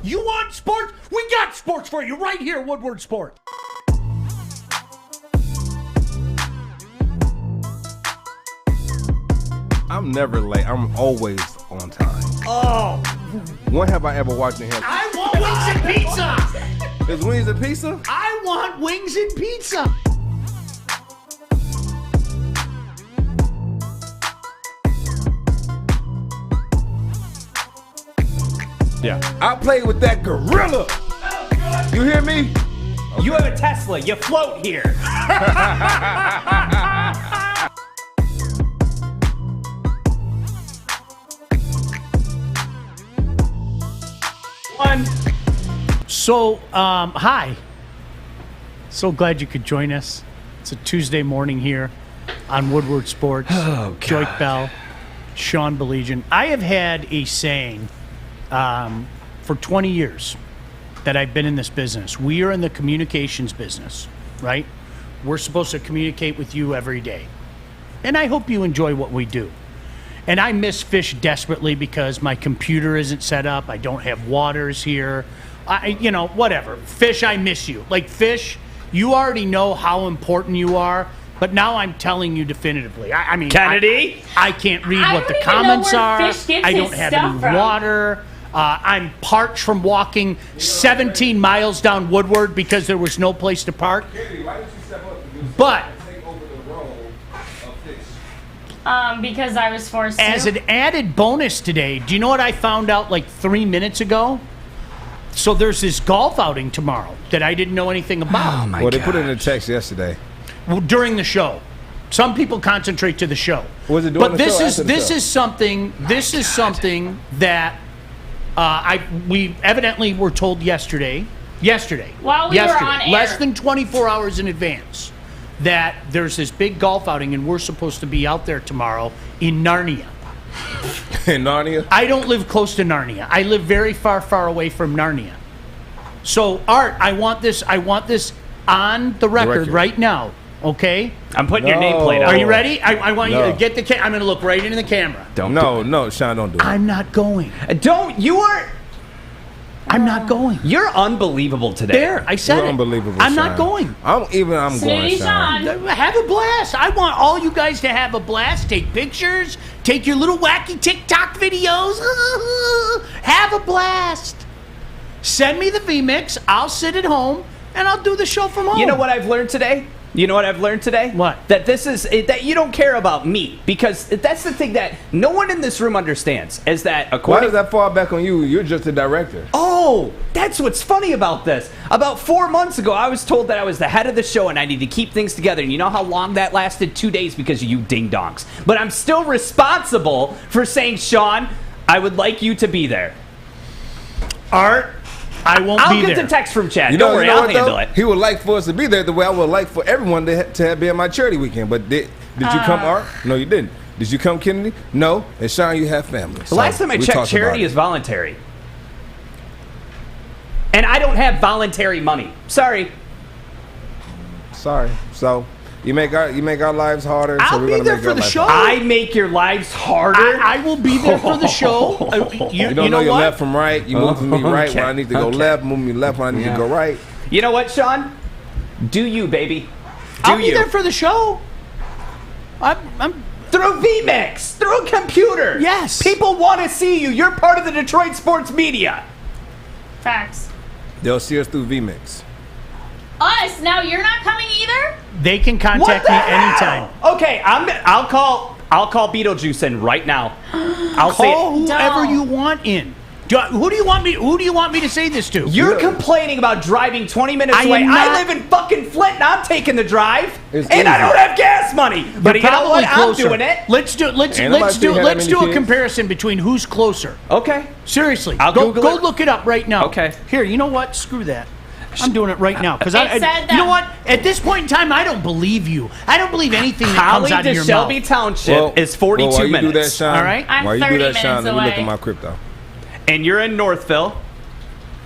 You want sports? We got sports for you right here, Woodward Sports. I'm never late. I'm always on time. Oh. When have I ever watched him? I want wings and pizza. Is wings and pizza? I want wings and pizza. Yeah. I played with that gorilla. You hear me? Okay. You have a Tesla. You float here. One. So, hi. So glad you could join us. It's a Tuesday morning here on Woodward Sports. Oh, God. Joique Bell, Sean Baligian. I have had a saying for 20 years that I've been in this business. We are in the communications business, right? We're supposed to communicate with you every day. And I hope you enjoy what we do. And I miss Fish desperately because my computer isn't set up. I don't have waters here. Whatever. Fish, I miss you. Like, Fish, you already know how important you are, but now I'm telling you definitively. I mean, Kennedy? I can't read what the comments are. I don't have any water. I'm parched from walking 17 miles down Woodward because there was no place to park. Kennedy, why did you step up and But take over the role of Fish? Because I was forced to. As an added bonus today, do you know what I found out like 3 minutes ago? So there's this golf outing tomorrow that I didn't know anything about. Oh my Well, they put it in the text yesterday. Well, during the show. Some people concentrate to the show. Was it during but the this show or is after the this show? is something that we evidently were told yesterday. While we were on air. Less than 24 hours in advance, that there's this big golf outing and we're supposed to be out there tomorrow in Narnia. In Narnia? I don't live close to Narnia. I live very far, far away from Narnia. So, Art, I want this on the record right now, okay? I'm putting your nameplate on. Are you ready? I want you to get the I'm going to look right into the camera. No, Sean, don't do it. I'm not going. I'm not going. You're unbelievable today. There, I said You're it. unbelievable, I'm Sean. not going. I'm going, Snooty Sean. Sean. Have a blast. I want all you guys to have a blast. Take pictures. Take your little wacky TikTok videos. Have a blast. Send me the VMix. I'll sit at home and I'll do the show from home. You know what I've learned today? What? That that you don't care about me, because that's the thing that no one in this room understands, is that Why according does that fall back on you? You're just a director. Oh, that's what's funny about this. About 4 months ago, I was told that I was the head of the show and I need to keep things together. And you know how long that lasted? 2 days because of you ding-dongs. But I'm still responsible for saying, Sean, I would like you to be there. Art, I won't I'll be get there. the text from Chad. You Don't know, worry, you know I'll what, handle though? it. He would like for us to be there the way I would like for everyone to be at my charity weekend. But did you come, Art? No, you didn't. Did you come, Kennedy? No. And Sean, you have family. The last time I checked, charity is voluntary. And I don't have voluntary money. Sorry. So you make our lives harder. I'll so we're be gonna there make for your the life show. harder. I make your lives harder. I will be there for the show. You don't know your what? left from right. You move me right when I need to go Okay. left. Move me left when I need to go right. You know what, Sean? Do you, baby? I'll be there for the show. I'm Through VMix, through a computer. Yes. People want to see you. You're part of the Detroit sports media. Facts. They'll see us through VMix. Us? Now you're not coming either? They can contact me anytime. Okay, I'll call Beetlejuice in right now. I'll Call say whoever Don't. you want in. Who do you want me to say this to? You're complaining about driving 20 minutes I away. am I not- live in fucking Flint, and I'm taking the drive, It's and I easy. don't have gas money. But you know what? I'm Closer. doing it. Let's do Ain't nobody seen that many a kids. comparison between who's closer. Okay. Seriously, I'll go Google it. look it up right now. Okay. Here, you know what? Screw that. I'm doing it right now because It said you know that- what? At this point in time, I don't believe you. I don't believe anything that Holly comes out to of your Shelby mouth. Township is 42 while you minutes. do that, Sean, All right. I'm while you 30 do that, Sean, minutes let me look away. at my crypto. And you're in Northville.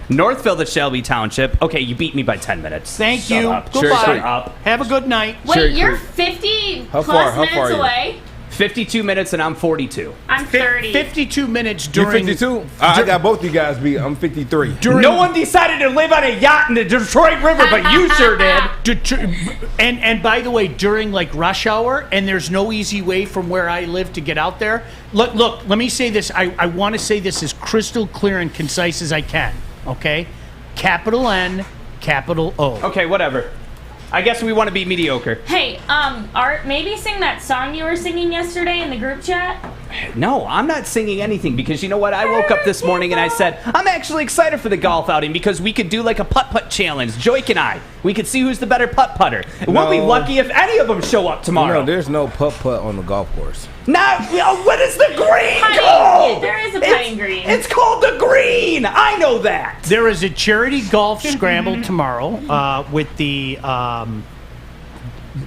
Northville to Shelby Township. Okay, you beat me by 10 minutes. Thank Shut you. up. Goodbye. Shut up. Have a good night. Wait, Cherry you're Creek. 50 How plus far are minutes you? away. 52 minutes, and I'm 42. I'm 30. 52 minutes You're during 52? I got both you guys beat. I'm 53. No one decided to live on a yacht in the Detroit River, but you sure did. And by the way, during like rush hour, and there's no easy way from where I live to get out there. Look, let me say this. I want to say this as crystal clear and concise as I can. Okay? Capital N, capital O. Okay, whatever. I guess we want to be mediocre. Hey, Art, maybe sing that song you were singing yesterday in the group chat. No, I'm not singing anything because you know what? I woke up this morning and I said, I'm actually excited for the golf outing because we could do like a putt-putt challenge. Joique and I. We could see who's the better putt-putter. We'll be No. lucky if any of them show up tomorrow. No, there's no putt-putt on the golf course. Now, what is the green Putting- called? there is a putting green. It's called the green. I know that. There is a charity golf scramble tomorrow with the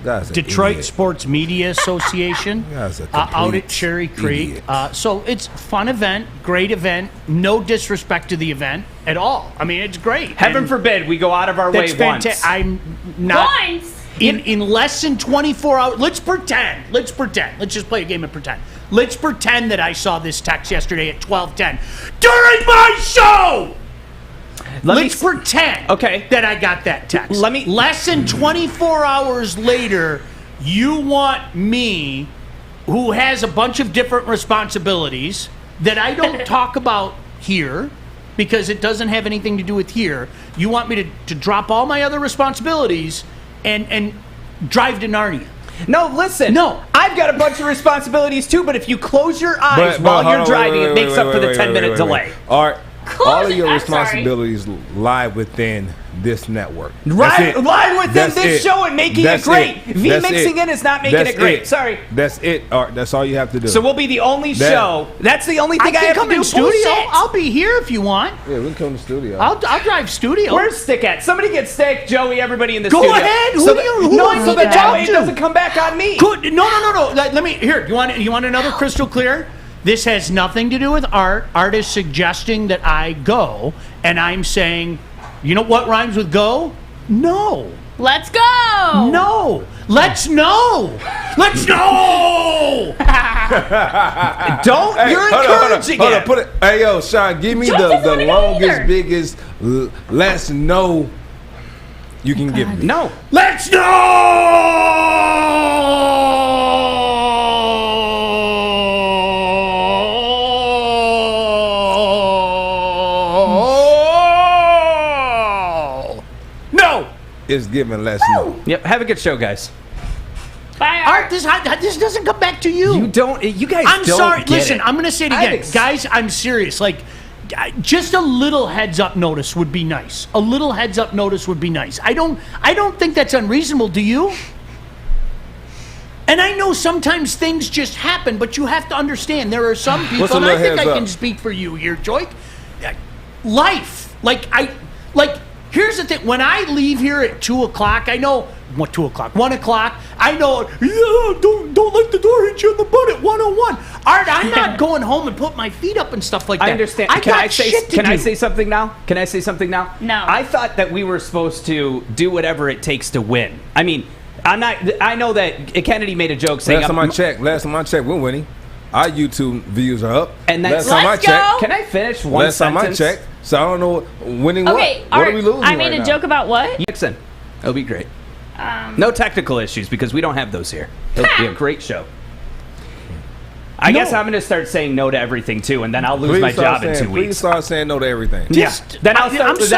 That's an Detroit idiot. Sports Media Association That's a out complete at Cherry Creek. idiot. So it's a fun event, great event. No disrespect to the event at all. I mean, it's great. Heaven And forbid we go out of our way that's once. fantastic. I'm not. Once. In less than 24 hours, let's pretend. Let's just play a game of pretend. Let's pretend that I saw this text yesterday at 12:10 during my show. Let's pretend that I got that text. Less than 24 hours later, you want me, who has a bunch of different responsibilities that I don't talk about here because it doesn't have anything to do with here. You want me to drop all my other responsibilities and drive to Narnia. No, listen. No. I've got a bunch of responsibilities too, but if you close your eyes while hold you're on, driving, wait, it makes up for the 10-minute delay. Art, all of your I'm sorry. responsibilities lie within this network. Right, That's it. lie within That's this it. show and making That's it great. it. V That's mixing it. in is not making That's it great. Sorry. That's it, Art. That's all you have to do. So we'll be the only That- show. That's the only thing I, can have come to do. in studio. Bullshit. I'll be here if you want. yeah, we can come to the studio. I'll drive studio. Where's Stick at? Somebody get Stick, Joey, everybody in the Go studio. ahead. So Who no, do I so need that to talk Joey to? doesn't come back on me. Good. No. Let me here. You want another crystal clear? This has nothing to do with Art. Art is suggesting that I go, and I'm saying, you know what rhymes with go? No. Let's go. No. Let's know. Let's know. Don't. You're encouraging hold on, it. put it. Hey, yo, Sean, give me Joe doesn't the wanna go longest, either. biggest, let's know you can give me. No. Let's know. No. It's giving let's know. Yep. Have a good show, guys. Bye, Art, Art. this doesn't come back to you. You don't. You guys. I'm don't sorry. Get Listen, it. I'm going to say it I've again. Guys, I'm serious. Like, just a little heads up notice would be nice. A little heads up notice would be nice. I don't think that's unreasonable, do you? And I know sometimes things just happen, but you have to understand there are some people, What's a and I little think I heads can up? speak for you here, Joique. Life. Here's the thing. When I leave here at 2 o'clock, I know, what, 2 o'clock? 1 o'clock, I know, don't let the door hit you in the butt at 101. Art, I'm not going home and put my feet up and stuff like that. I understand. I got shit to do. I say something now? Can I say something now? No. I thought that we were supposed to do whatever it takes to win. I mean, I'm not. I know that Kennedy made a joke saying. Last time I checked, we're winning. Our YouTube views are up. And that's- last time Let's I checked. go. Can I finish one Last time I sentence? checked, so I don't know winning Okay, what. What Art, are we losing I made right a now? joke about what? Nixon. It'll be great. No technical issues because we don't have those here. It'll be a great show. I guess I'm going to start saying no to everything too, and then I'll lose my job in 2 Please weeks. start saying no to everything. Yeah. Then I'll lose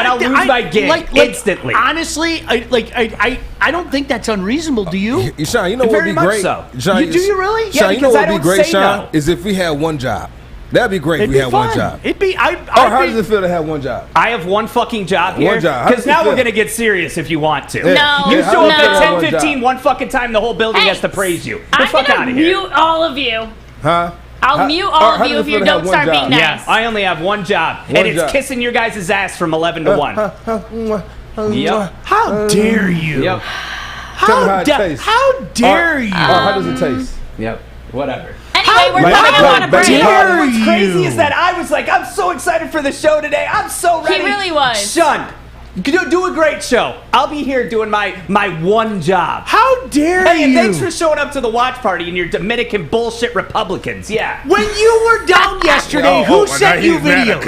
my gig instantly. Honestly, I don't think that's unreasonable. Do you? Sean, you know what would Very be much great? so. Sean, Do you really? Sean, Yeah, you know because what I would be don't great, say Sean? no. Is if we had one job. That'd be great if It'd we be had fun. one job. It'd be. How does it feel to have one job? I have one fucking job here. One job. How Because does it now we're feel? going to get serious if you want to. Yeah. No, You how show does up it feel to at have one 10:15 job? one fucking time, the whole building has to praise you. Get the I'm fuck gonna out of here. mute all of you. Huh? I'll mute all how of you does if it you feel to have don't one start being job? nice. Yeah, I only have one job, One and it's job. kissing your guys' ass from 11 to 1. Yep. How dare you? Yep. Tell me how it tastes. How dare you? How does it taste? Yep. Whatever. Anyway, we're Like- coming like on a break. bacon. Dare What's crazy you? is that I was like, I'm so excited for the show today. I'm so ready. really was. Sean, do a great show. I'll be here doing my one job. How dare Hey, and you? thanks for showing up to the watch party and your Dominican bullshit Republicans. Yeah. When you were down yesterday, who sent you videos?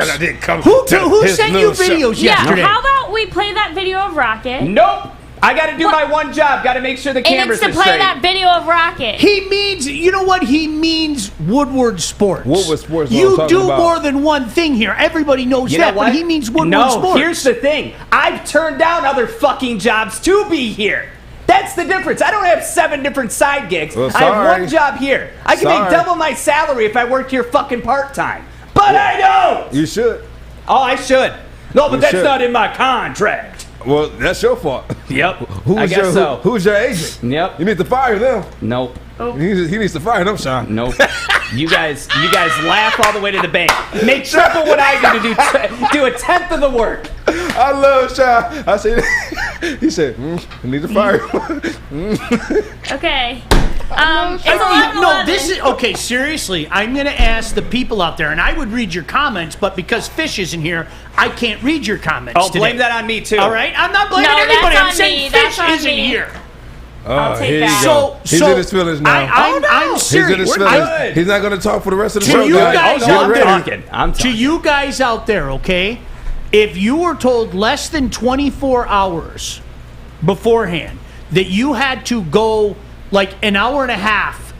Who sent you videos Yeah, yesterday? how about we play that video of Rocket? Nope. I got to do my one job. Got to make sure the And cameras it's to are play straight. that video of Rocket. He means, you know what? He means Woodward Sports. Woodward Sports is what I'm You talking do about. more than one thing here. Everybody knows You know that, what? but he means Woodward no, Sports. here's the thing. I've turned down other fucking jobs to be here. That's the difference. I don't have 7 different side gigs. Well, I have sorry. one job here. I can make Sorry. double my salary if I worked here fucking part-time. But I don't! You should. Oh, I should. No, but You that's should. not in my contract. Well, that's your fault. Yep. I guess so. Who's your agent? Yep. You need to fire them. Nope. He needs to fire them, Sean. Nope. You guys laugh all the way to the bank. Make triple what I do to do a tenth of the work. I love Sean. I said, he said, you need to fire him. Okay. It's 11:11. No, this is okay. Seriously, I'm going to ask the people out there, and I would read your comments, but because Fish isn't here, I can't read your comments. Oh, today. blame that on me too. All right, I'm not blaming No, that's anybody. I'm on saying me. That's Fish on isn't me. here. I'll take here that. you go. He's So in his feelings now. I'm He's serious. in his We're feelings. good. He's not going to talk for the rest of the To show, you guys Oh, Get no, I'm ready. talking. I'm To talking. you guys out there, okay? If you were told less than 24 hours beforehand that you had to go like an hour and a half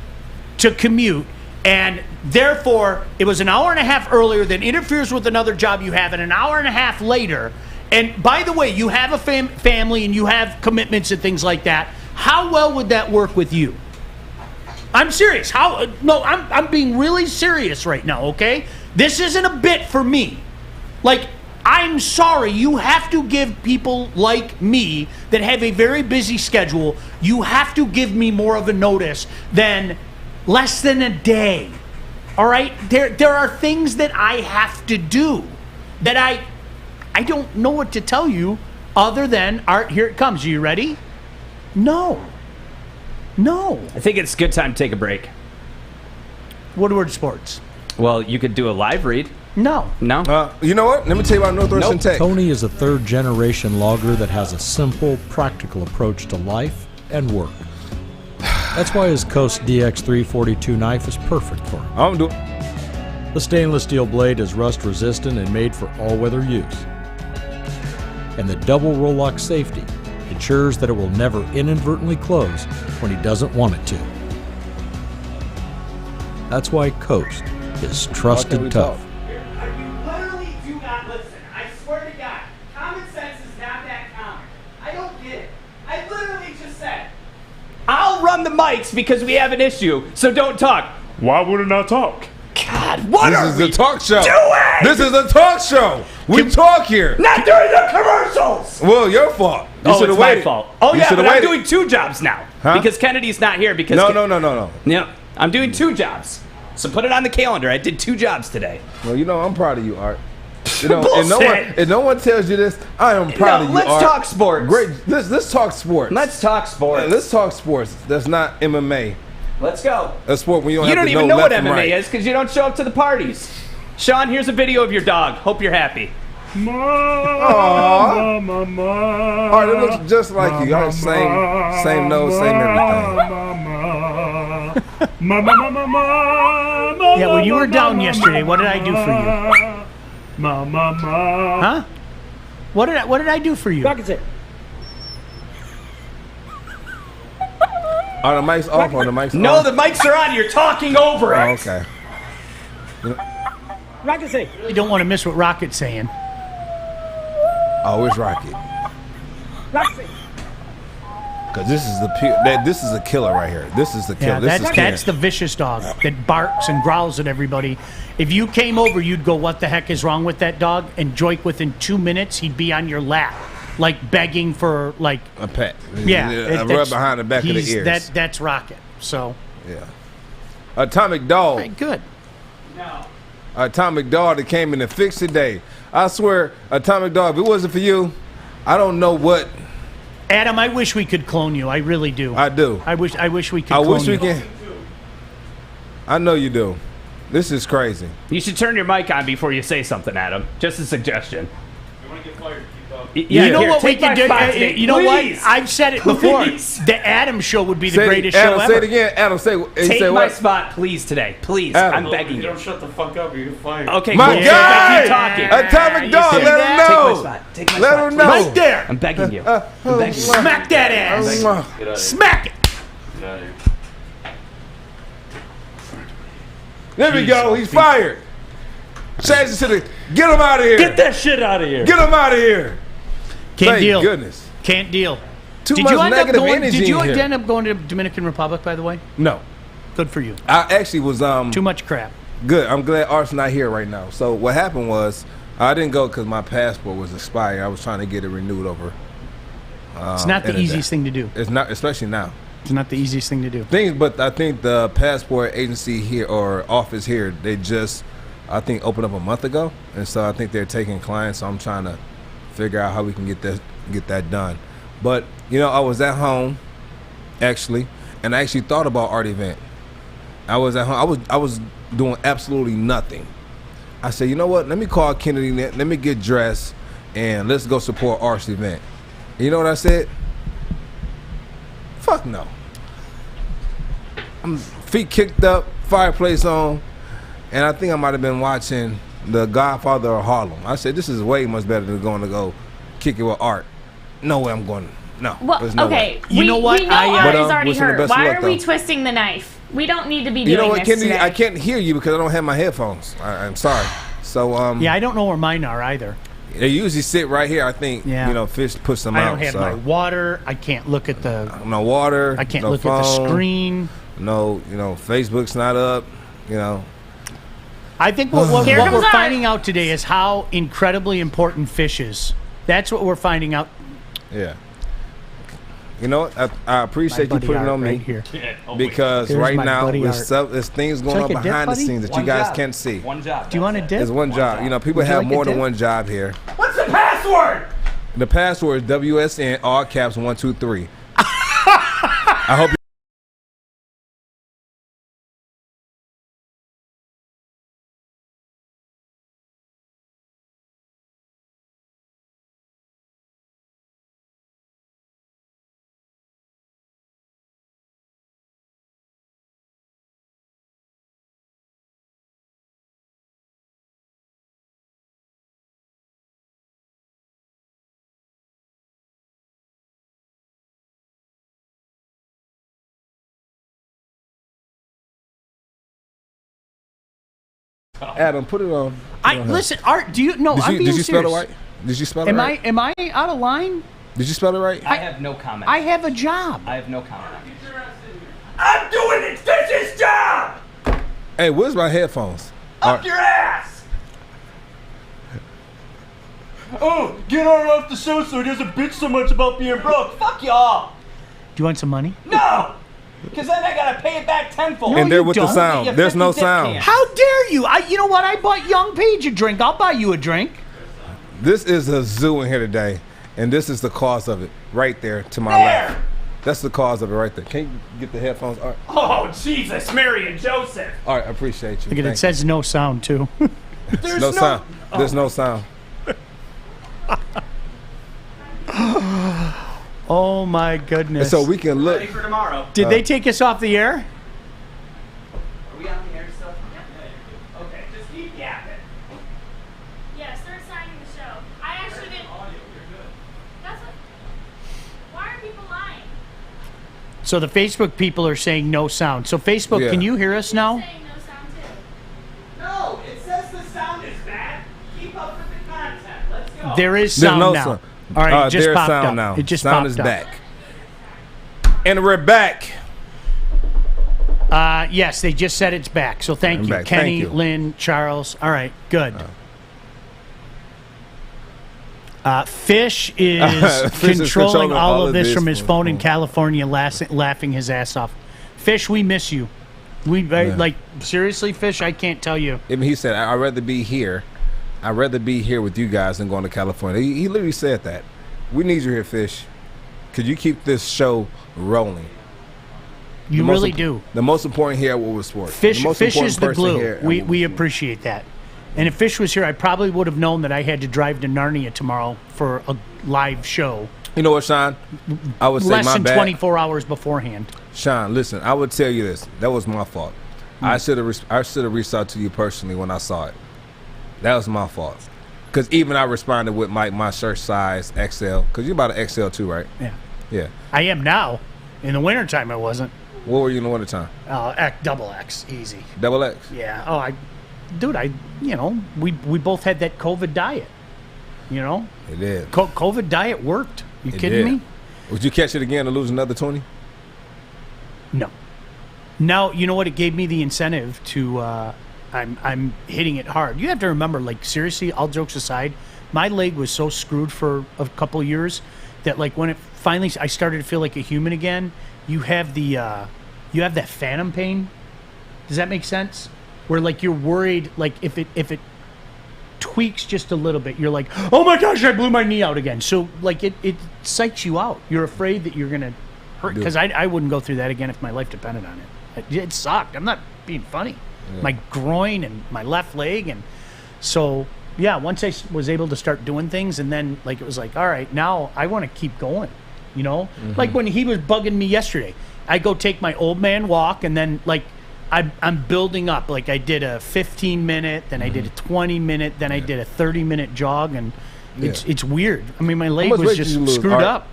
to commute, and therefore it was an hour and a half earlier that interferes with another job you have, and an hour and a half later, and by the way, you have a family and you have commitments and things like that, how well would that work with you? I'm serious. How? No, I'm being really serious right now, okay? This isn't a bit for me. Like, I'm sorry, you have to give people like me that have a very busy schedule, you have to give me more of a notice than less than a day. All right? There are things that I have to do that I don't know what to tell you other than, Art, here it comes. Are you ready? No. I think it's a good time to take a break. Woodward Sports. Well, you could do a live read. No. No? You know what? Let me tell you about Northwestern Nope. Tech. Tony is a third-generation logger that has a simple, practical approach to life and work. That's why his Coast DX342 knife is perfect for him. I'm doing. The stainless steel blade is rust-resistant and made for all-weather use. And the double roll-lock safety ensures that it will never inadvertently close when he doesn't want it to. That's why Coast is we trusted tough. talk? You literally do not listen. I swear to God, common sense is not that common. I don't get it. I literally just said, I'll run the mics because we have an issue, so don't talk. Why wouldn't I talk? God, what This are is we the talk show. doing? This is a talk show. We talk here. Not during the commercials! Well, your fault. You Oh, should've it's my waited. fault. Oh, You yeah, should've but I'm waited. doing 2 jobs now. Huh? Because Kennedy's not here because... No. Yeah, I'm doing 2 jobs. So put it on the calendar. I did 2 jobs today. Well, you know, I'm proud of you, Art. You know, if Bullshit. no one tells you this, I am proud of you, let's Art. talk sports. Great. Let's talk sports. Let's talk sports. Let's talk sports. That's not MMA. Let's go. A sport when you don't You have don't to even know know what left MMA and right. is because you don't show up to the parties. Sean, here's a video of your dog. Hope you're happy. Aww. Art, it looks just like you. Art, same nose, same everything. Yeah, when you were down yesterday, what did I do for you? Huh? What did I do for you? Are the mics off? Are the mics No, off? the mics are on. You're talking over it. Oh, okay. You don't want to miss what Rocket's saying. Oh, it's Rocket. Because this is this is a killer right here. This is the killer. Yeah, This is that's the vicious dog that barks and growls at everybody. If you came over, you'd go, "What the heck is wrong with that dog?" And Joique, within 2 minutes, he'd be on your lap, like begging for like a pet. Yeah, a rub behind the back of the ears. That's Rocket. So yeah, Atomic Dog. right, good. No. Atomic Dog that came in and fixed today. I swear, Atomic Dog. If it wasn't for you, I don't know what. Adam, I wish we could clone you. I really do. I do. I wish we could. I clone wish we you. can. I know you do. This is crazy. You should turn your mic on before you say something, Adam. Just a suggestion. You want to get fired? Keep up. Yeah, You know here, what we take can my do? spot today. You know Please. what? I've said it before. Please. The Adam Show would be the Say it, greatest Adam, show say ever. it again. Adam, say. Take say my what? spot, please, today. Please. Adam. I'm begging You you. don't shut the fuck up, you get fired. Okay, My cool. guy! Keep talking. Atomic You Dog, see let that? him Take my know. spot. Take my Let spot, him know. please. Right there. I'm begging you. I'm begging you. Smack that ass. Get out of here. Smack it. Get out of here. There we go. He's fired. Change it to the. Get him out of here. Get that shit out of here. Get him out of here. Can't Thank deal. goodness. Can't deal. Too Did much you end up negative going? energy Did you in here. end up going to Dominican Republic? By the way, No, good for you. I actually was Too much crap. good. I'm glad Art's not here right now. So what happened was I didn't go because my passport was expired. I was trying to get it renewed over. It's not the in a day. easiest thing to do. It's not, especially now. It's not the easiest thing to do. But I think the passport agency here or office here, they just, I think, opened up a month ago, and so I think they're taking clients. So I'm trying to figure out how we can get that done. But you know, I was at home, actually, and I actually thought about art event. I was at home. I was doing absolutely nothing. I said, you know what? Let me call Kennedy. Let me get dressed, and let's go support Art's event. And you know what I said? Fuck no. I'm feet kicked up, fireplace on, and I think I might have been watching The Godfather of Harlem. I said, this is way much better than going to go kick it with Art. No way I'm going. No. Well, there's no okay. way. You know what? We know I, Art But, is already wish him the hurt. best of Why luck, are we though. twisting the knife? We don't need to be doing You know what, this Kennedy? today. I can't hear you because I don't have my headphones. I'm sorry. So Yeah, I don't know where mine are either. they usually sit right here. I think Yeah. Fish puts them I out. don't have so. my water. I can't look at the. No water. I can't no look phone, at the screen. No, Facebook's not up. I think what Here comes we're Art. finding out today is how incredibly important fish is. That's what we're finding out. Yeah. You know what? I appreciate you buddy putting it Art on right me here. because Here's right my now buddy there's things going Take on a dip, behind the buddy? scenes that you guys can't see. One job. Do you want a that's dip? There's one job. People Would you have like a more than dip? one job here. What's the password? The password is WSN all caps 123. I hope. Adam, put it on. Listen, Art. Do you know? I'm being Did you spell it serious. right? Did you spell it Am right? I out of line? Did you spell it right? I have no comment. I have a job. I have no comment. I'm doing it. This is job. Hey, where's my headphones? Up your ass. Oh, get on off the show so he doesn't bitch so much about being broke. Fuck y'all. Do you want some money? No. Because then I gotta pay it back tenfold. And there you with the don't. sound. Get There's no 50 dip sound. cans. How dare you? You know what? I bought Young Page a drink. I'll buy you a drink. This is a zoo in here today, and this is the cause of it right there to my There. left. That's the cause of it right there. Can you get the headphones? All right, Oh, Jesus, Mary and Joseph. all right, I appreciate you. Look at it. It Thank says no sound too. you. no sound. There's no sound. Oh my And goodness. so we can look. Ready for tomorrow. Did they take us off the air? Are we on the air still? Okay, just keep yapping. Yeah, start signing the show. I actually didn't. That's what. Why are people lying? So the Facebook people are saying no sound. So Facebook, Yeah. can you hear us now? Saying no sound too. No, it says the sound is bad. Keep up with the content. Let's go. There is There's sound no now. sound. All right, it just there's popped sound up. now. It just sound popped is up. back. And we're back. Yes, they just said it's back. So thank I'm you. back. Kenny, Thank you. Lynn, Charles. All right, good. Fish is Fish is controlling all of this this from his phone in phone. California, laughing his ass off. Fish, we miss you. Like, seriously, Fish, I can't tell you. Even he said, I'd rather be here. I'd rather be here with you guys than going to California. He literally said that. We need you here, Fish. Could you keep this show rolling? You really do. The most important here at Woodward Sports. Fish most is important the person glue. here at We Woodward Sports. appreciate that. And if Fish was here, I probably would have known that I had to drive to Narnia tomorrow for a live show. You know what, Sean? I would say Less my than bad. 24 hours beforehand. Sean, listen, I would tell you this. That was my fault. I should have reached out to you personally when I saw it. That was my fault. Because even I responded with my shirt size XL. Because you're about an XL too, right? Yeah. Yeah. I am now. In the wintertime, I wasn't. What were you in the wintertime? Double X, easy. Double X? Yeah. Oh, we both had that COVID diet. You know? It did. COVID diet worked. You It kidding did. me? Would you catch it again to lose another 20? No. Now, you know what? It gave me the incentive to, I'm hitting it hard. You have to remember, like, seriously, all jokes aside, my leg was so screwed for a couple of years that, like, when it finally, I started to feel like a human again, you have that phantom pain. Does that make sense? Where, like, you're worried, like, if it tweaks just a little bit, you're like, oh my gosh, I blew my knee out again. So, like, it psychs you out. You're afraid that you're going to hurt. Because I wouldn't go through that again if my life depended on it. It sucked. I'm not being funny. Yeah. My groin and my left leg. And so, yeah, once I was able to start doing things, and then, like, it was like, all right, now I want to keep going, you know? Mm-hmm. Like when he was bugging me yesterday, I go take my old man walk, and then, like, I'm building up. Like, I did a 15-minute, then I did a 20-minute, then I did a 30-minute jog, and it's weird. I mean, my leg was just screwed up.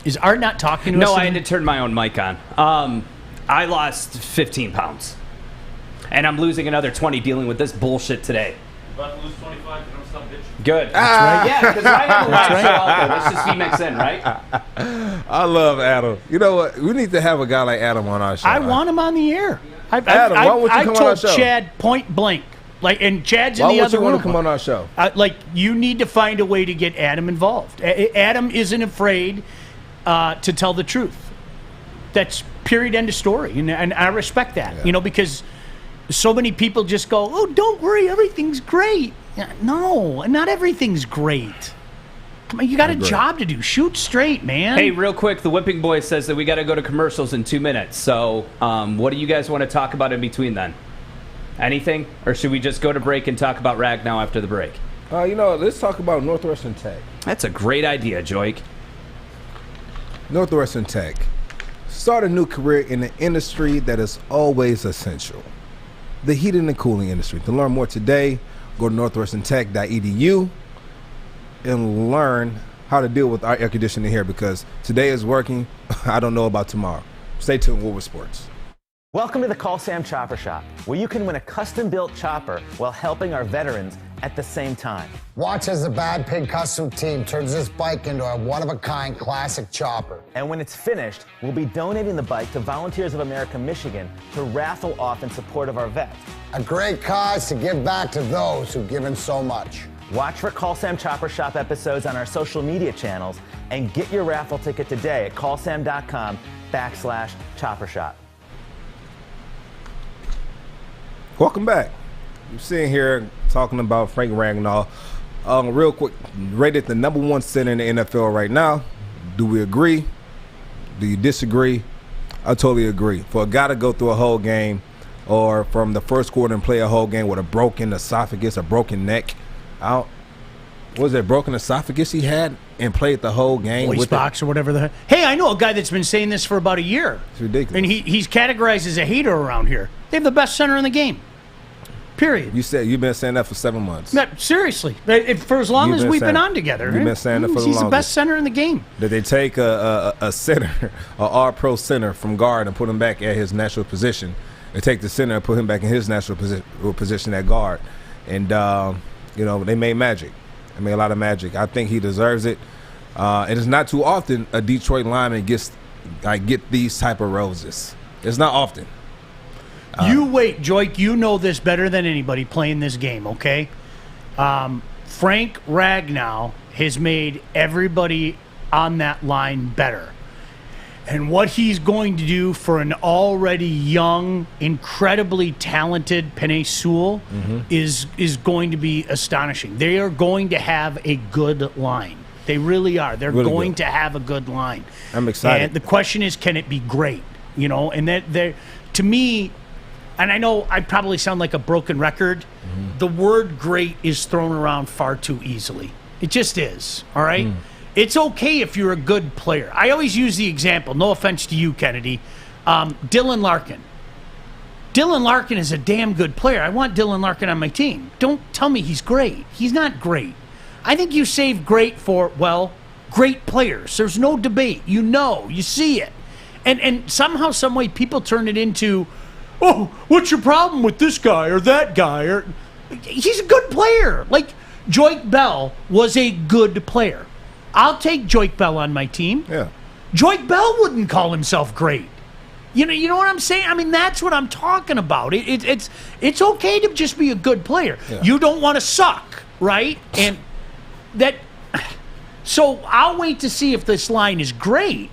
Is Art not talking to us? No, I had to turn my own mic on. I lost 15 pounds. And I'm losing another 20 dealing with this bullshit today. About to lose 25, you don't stop bitching. Good. That's right. Yeah, because I have a live show out there. Let's just be mixed in, right? I love Adam. You know what? We need to have a guy like Adam on our show. I want him on the air. Adam, why would you come on our show? I told Chad point blank. Like, and Chad's in the other room. Why would you want to come on our show? Like, you need to find a way to get Adam involved. Adam isn't afraid to tell the truth. That's period, end of story. And I respect that, you know, because so many people just go, oh, don't worry, everything's great. No, not everything's great. Come on, you got a job to do. Shoot straight, man. Hey, real quick, the Whipping Boy says that we got to go to commercials in 2 minutes. So what do you guys want to talk about in between then? Anything? Or should we just go to break and talk about Ragnow after the break? You know, let's talk about Northwestern Tech. That's a great idea, Joique. Northwestern Tech. Start a new career in an industry that is always essential. The heating and cooling industry. To learn more today, go to northwesterntech.edu and learn how to deal with our air conditioning here, because today is working. I don't know about tomorrow. Stay tuned with Woodward Sports. Welcome to the Call Sam Chopper Shop, where you can win a custom-built chopper while helping our veterans at the same time. Watch as the Bad Pig Custom Team turns this bike into a one-of-a-kind classic chopper. And when it's finished, we'll be donating the bike to Volunteers of America Michigan to raffle off in support of our vets. A great cause to give back to those who've given so much. Watch for Call Sam Chopper Shop episodes on our social media channels and get your raffle ticket today at callsam.com/chopper shop. Welcome back. We're sitting here talking about Frank Ragnow. Real quick, rated the #1 center in the NFL right now. Do we agree? Do you disagree? I totally agree. For a guy to go through a whole game, or from the first quarter and play a whole game with a broken esophagus, a broken neck, was it broken esophagus he had and played the whole game? Voice box or whatever the heck. Hey, I know a guy that's been saying this for about a year. It's ridiculous. And he's categorized as a hater around here. They have the best center in the game. Period. You said you've been saying that for 7 months. No, seriously, for as long as we've been on together, you've been saying that for the he's longest. the best center in the game. Did they take a center, an all-pro center from guard and put him back at his natural position? They take the center and put him back in his natural position at guard, and you know, they made magic. They made a lot of magic. I think he deserves it. And it's not too often a Detroit lineman get these type of roses. It's not often. You wait, Joique. You know this better than anybody playing this game, okay? Frank Ragnow has made everybody on that line better. And what he's going to do for an already young, incredibly talented Penei Sewell is going to be astonishing. They are going to have a good line. They really are. They're really going good. to have a good line. I'm excited. And the question is, can it be great? You know, and that to me, and I know I probably sound like a broken record, the word great is thrown around far too easily. It just is, all right? It's okay if you're a good player. I always use the example, no offense to you, Kennedy, Dylan Larkin. Dylan Larkin is a damn good player. I want Dylan Larkin on my team. Don't tell me he's great. He's not great. I think you save great for, well, great players. There's no debate. You know, you see it. And somehow, some way, people turn it into, oh, what's your problem with this guy or that guy? Or he's a good player. Like, Joique Bell was a good player. I'll take Joique Bell on my team. Yeah. Joique Bell wouldn't call himself great. You know what I'm saying? I mean, that's what I'm talking about. It's okay to just be a good player. Yeah. You don't want to suck, right? And that. So I'll wait to see if this line is great.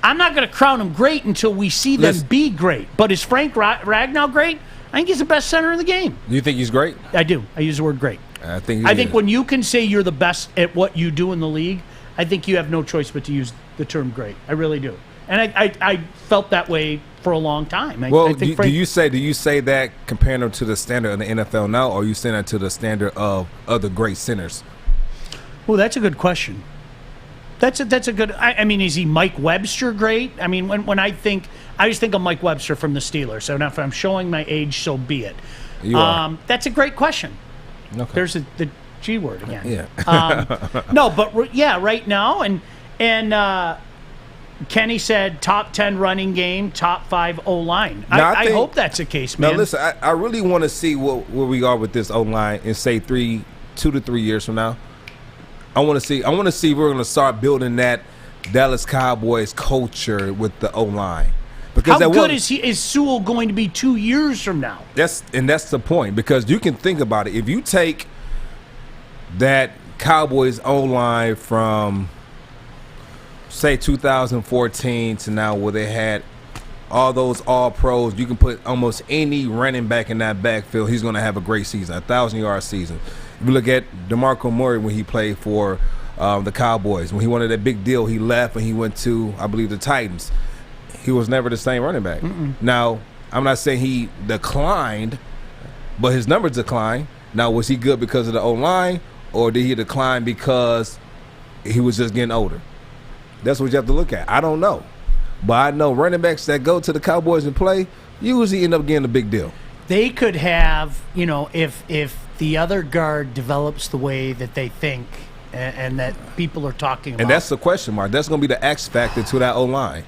I'm not going to crown him great until we see them be great. But is Frank Ragnow great? I think he's the best center in the game. Do you think he's great? I do. I use the word great. I think when you can say you're the best at what you do in the league, I think you have no choice but to use the term great. I really do. And I felt that way for a long time. Well, do you say that comparing them to the standard of the NFL now, or are you saying that to the standard of other great centers? Well, that's a good question. That's a good. I mean, is he Mike Webster great? I mean, when I always think of Mike Webster from the Steelers. So now if I'm showing my age, so be it. You are. That's a great question. Okay. There's the G word again. Yeah. No, but yeah, right now, and Kenny said top 10 running game, top 5 O-line. I hope that's the case, man. Now, listen, I really want to see where we are with this O-line in, say, 2 to 3 years from now. I want to see if we're going to start building that Dallas Cowboys culture with the O-line. Because how good is Sewell going to be 2 years from now? That's the point, because you can think about it. If you take that Cowboys O-line from, say, 2014 to now, where they had all those all-pros, you can put almost any running back in that backfield. He's going to have a great season, 1,000-yard season. If you look at DeMarco Murray when he played for the Cowboys, when he wanted that big deal, he left and he went to, I believe, the Titans. He was never the same running back. Now, I'm not saying he declined, but his numbers declined. Now, was he good because of the O-line, or did he decline because he was just getting older? That's what you have to look at. I don't know. But I know running backs that go to the Cowboys and play usually end up getting a big deal. They could have, if the other guard develops the way that they think and that people are talking about. And that's the question mark. That's going to be the X factor to that O-line.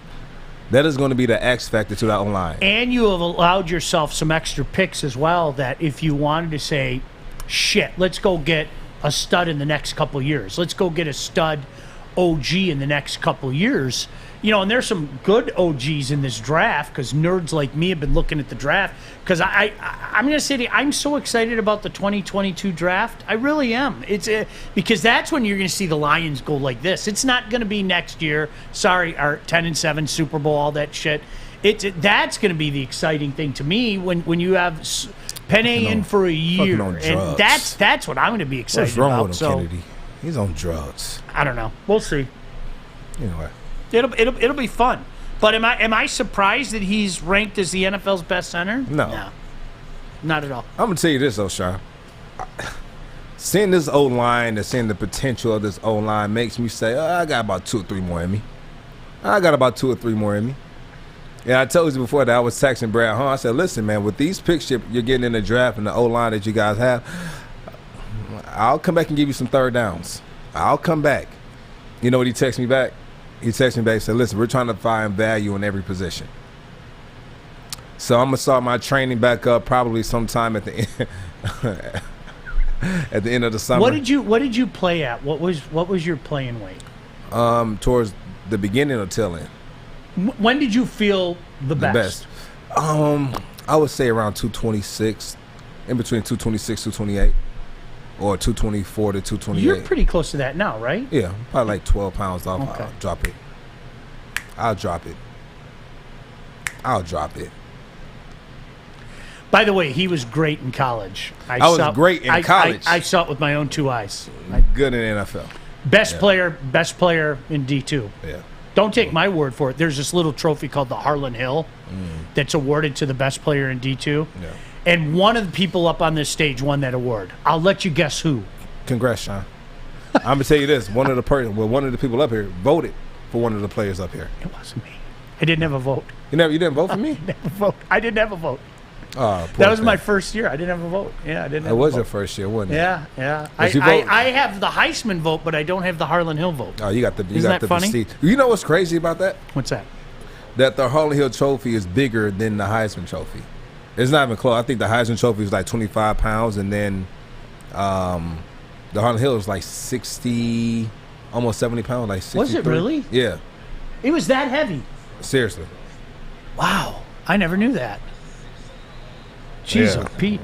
That is going to be the X factor to that O-line. And you have allowed yourself some extra picks as well, that if you wanted to say, shit, let's go get a stud in the next couple of years. Let's go get a stud OG in the next couple of years. And there's some good OGs in this draft, because nerds like me have been looking at the draft. Because I'm going to say to you, I'm so excited about the 2022 draft. I really am. Because that's when you're going to see the Lions go like this. It's not going to be next year. Sorry, our 10-7 Super Bowl, all that shit. That's going to be the exciting thing to me when you have Penei in for a year, and that's what I'm going to be excited about. What's wrong with him, Kennedy? He's on drugs. I don't know. We'll see. Anyway. It'll be fun. But am I surprised that he's ranked as the NFL's best center? No. Not at all. I'm going to tell you this, though, Sean. Seeing this O-line and seeing the potential of this O-line makes me say, I got about 2 or 3 more in me. Yeah, I told you before that I was texting Brad Hunt. I said, listen, man, with these picks you're getting in the draft and the O-line that you guys have, I'll come back and give you some third downs. I'll come back. You know what he texted me back? He texted me back and said, listen, we're trying to find value in every position. So I'm going to start my training back up probably sometime at the end, at the end of the summer. What did you play at? What was your playing weight? Towards the beginning or tail end. When did you feel the best? I would say around 226, in between 226, 228, or 224 to 228. You're pretty close to that now, right? Yeah, probably like 12 pounds off. Okay. I'll drop it. By the way, he was great in college. I was great in college. I saw it with my own two eyes. Good in NFL. Best player in D2. Yeah. Don't take my word for it. There's this little trophy called the Harlan Hill that's awarded to the best player in D2. Yeah. And one of the people up on this stage won that award. I'll let you guess who. Congrats, Sean. I'm going to tell you this. One of the people up here voted for one of the players up here. It wasn't me. I didn't have a vote. You didn't vote for me? I didn't have a vote. Oh, that was my first year. I didn't have a vote. Yeah, I didn't have a vote. It was your first year, wasn't it? Yeah. Did you vote? I have the Heisman vote, but I don't have the Harlan Hill vote. Oh, you got the funny? prestige. You know what's crazy about that? What's that? That the Harlan Hill Trophy is bigger than the Heisman Trophy. It's not even close. I think the Heisman Trophy is like 25 pounds, and then the Harlan Hill is like 60, almost 70 pounds, like 63. Was it really? Yeah. It was that heavy? Seriously. Wow. I never knew that. Jeez, Yeah. Pete.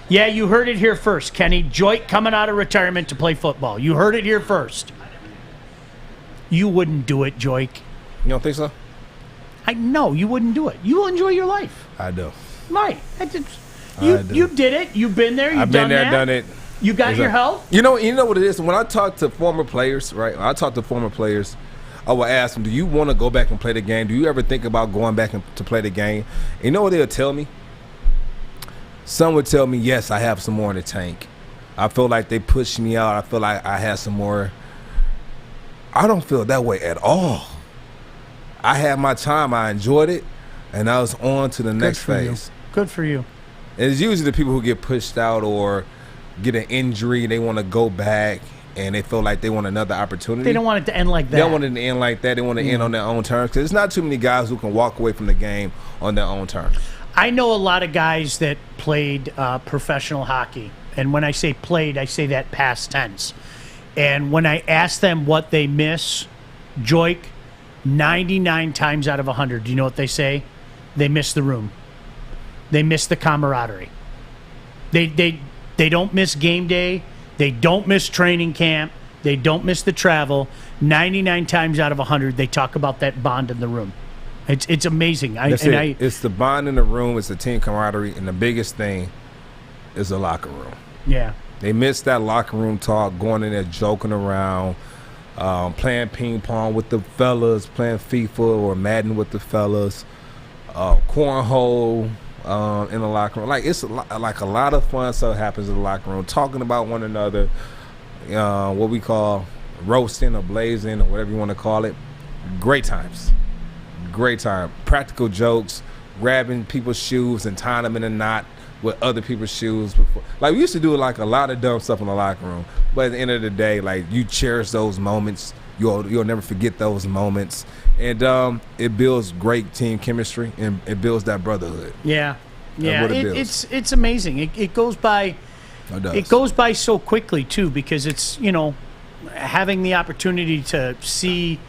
Yeah, you heard it here first, Kenny. Joique coming out of retirement to play football. You heard it here first. You wouldn't do it, Joique. You don't think so? I know you wouldn't do it. You will enjoy your life. I do. Right. I do. You did it. You've been there. I've been there, done it. You got your health. You know what it is? When I talk to former players, right? When I talk to former players, I will ask them, do you want to go back and play the game? Do you ever think about going back to play the game? And you know what they'll tell me? Some would tell me, yes, I have some more in the tank. I feel like they pushed me out. I feel like I had some more. I don't feel that way at all. I had my time. I enjoyed it. And I was on to the next phase. Good for you. And it's usually the people who get pushed out or get an injury. They want to go back. And they feel like they want another opportunity. They don't want it to end like that. They don't want it to end like that. They want to end on their own terms. Because there's not too many guys who can walk away from the game on their own terms. I know a lot of guys that played professional hockey. And when I say played, I say that past tense. And when I ask them what they miss, Joique, 99 times out of 100, do you know what they say? They miss the room. They miss the camaraderie. They don't miss game day. They don't miss training camp. They don't miss the travel. 99 times out of 100, they talk about that bond in the room. It's amazing. It's the bond in the room. It's the team camaraderie. And the biggest thing is the locker room. Yeah. They miss that locker room talk, going in there joking around, playing ping pong with the fellas, playing FIFA or Madden with the fellas, cornhole in the locker room. Like, it's a lot of fun stuff happens in the locker room, talking about one another, what we call roasting or blazing or whatever you want to call it. Great times. Great time. Practical jokes, grabbing people's shoes and tying them in a knot with other people's shoes before. Like, we used to do like a lot of dumb stuff in the locker room, but at the end of the day, like, you cherish those moments. You'll never forget those moments, and it builds great team chemistry and it builds that brotherhood. Yeah. It's amazing. It goes by. It goes by so quickly too, because it's, having the opportunity to see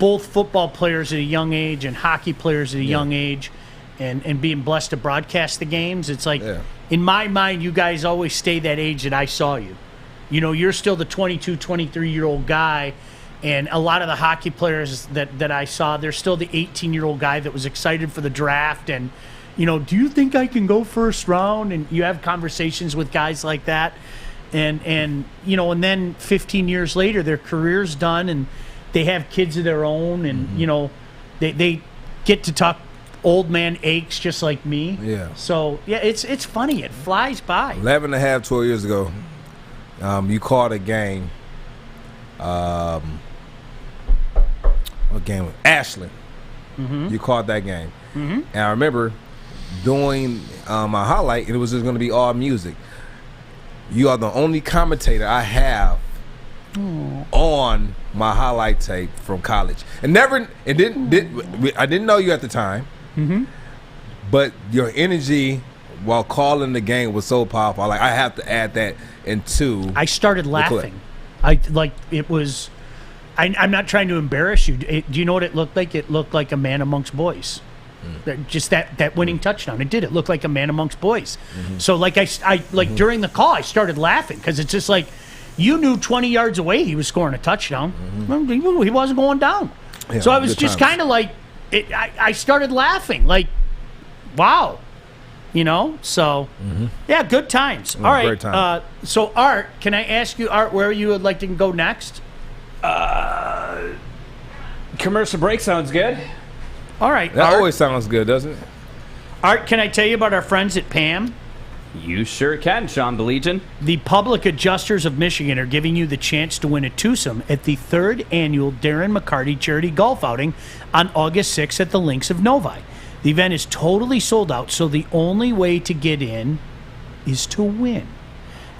both football players at a young age and hockey players at a young age, and being blessed to broadcast the games. It's like, in my mind, you guys always stay that age that I saw you. You're still the 22, 23-year-old guy, and a lot of the hockey players that I saw, they're still the 18-year-old guy that was excited for the draft and, do you think I can go first round? And you have conversations with guys like that. And then 15 years later, their career's done and they have kids of their own, and they get to talk old man aches just like me. Yeah. So it's funny. It flies by. 11 and a half, 12 years ago, you called a game. What game was Ashland? You called that game, and I remember doing my highlight, and it was just going to be all music. You are the only commentator I have on my highlight tape from college, and I didn't know you at the time, but your energy while calling the game was so powerful. Like, I have to add that into. I started laughing. I'm not trying to embarrass you. Do you know what it looked like? It looked like a man amongst boys. Just that winning touchdown. It did. It looked like a man amongst boys. So like I during the call, I started laughing because it's just like you knew 20 yards away he was scoring a touchdown. He wasn't going down. Yeah, so I was good just times. kind of like, I started laughing like, wow. So yeah, good times. All right. Great time. So Art, can I ask you, Art, where you would like to go next? Commercial break sounds good. All right. That Art, always sounds good, doesn't it? Art, can I tell you about our friends at PAM? You sure can, Sean Baligian. The Public Adjusters of Michigan are giving you the chance to win a twosome at the 3rd annual Darren McCarty Charity Golf Outing on August 6th at the Links of Novi. The event is totally sold out, so the only way to get in is to win.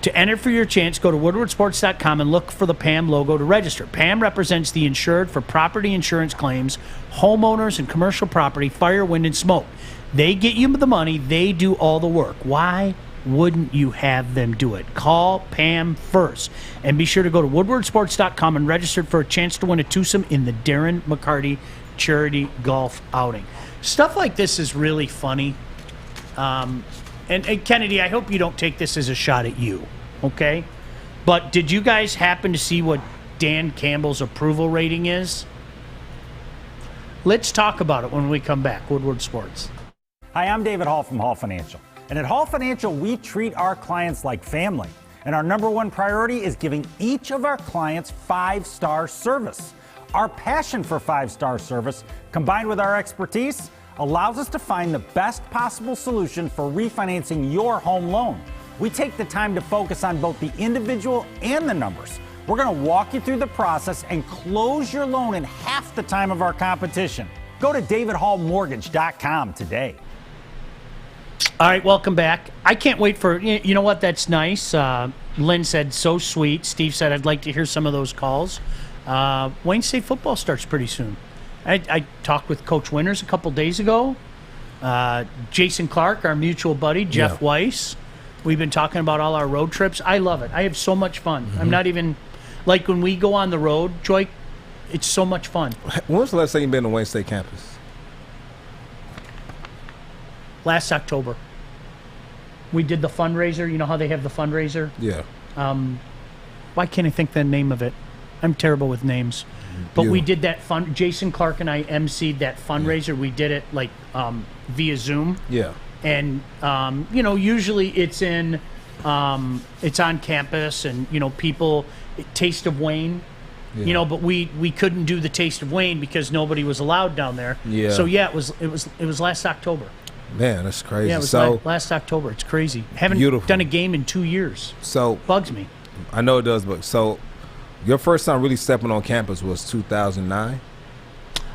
To enter for your chance, go to woodwardsports.com and look for the PAM logo to register. PAM represents the insured for property insurance claims, homeowners and commercial property, fire, wind, and smoke. They get you the money. They do all the work. Why wouldn't you have them do it? Call Pam first. And be sure to go to woodwardsports.com and register for a chance to win a twosome in the Darren McCarty Charity Golf Outing. Stuff like this is really funny. And Kennedy, I hope you don't take this as a shot at you, okay? But did you guys happen to see what Dan Campbell's approval rating is? Let's talk about it when we come back. Woodward Sports. Hi, I'm David Hall from Hall Financial. And at Hall Financial, we treat our clients like family. And our number one priority is giving each of our clients 5-star service. Our passion for 5-star service, combined with our expertise, allows us to find the best possible solution for refinancing your home loan. We take the time to focus on both the individual and the numbers. We're going to walk you through the process and close your loan in half the time of our competition. Go to davidhallmortgage.com today. All right, welcome back. I can't wait for, you know what, that's nice. Lynn said, so sweet. Steve said, I'd like to hear some of those calls. Wayne State football starts pretty soon. I talked with Coach Winters a couple days ago. Jason Clark, our mutual buddy, Jeff Weiss. We've been talking about all our road trips. I love it. I have so much fun. I'm not even, like when we go on the road, Joique, it's so much fun. When was the last time you've been to Wayne State campus? Last October. We did the fundraiser. You know how they have the fundraiser? Yeah. Why can't I think the name of it? I'm terrible with names. But we did that fun. Jason Clark and I emceed that fundraiser. We did it like via Zoom. Yeah. And usually it's in, it's on campus, and people, Taste of Wayne. Yeah. But we couldn't do the Taste of Wayne because nobody was allowed down there. Yeah. So yeah, it was last October. Man, that's crazy. Yeah, it was so last October. It's crazy. Haven't beautiful. done a game in 2 years. So Bugs me. I know it does, but so your first time really stepping on campus was 2009?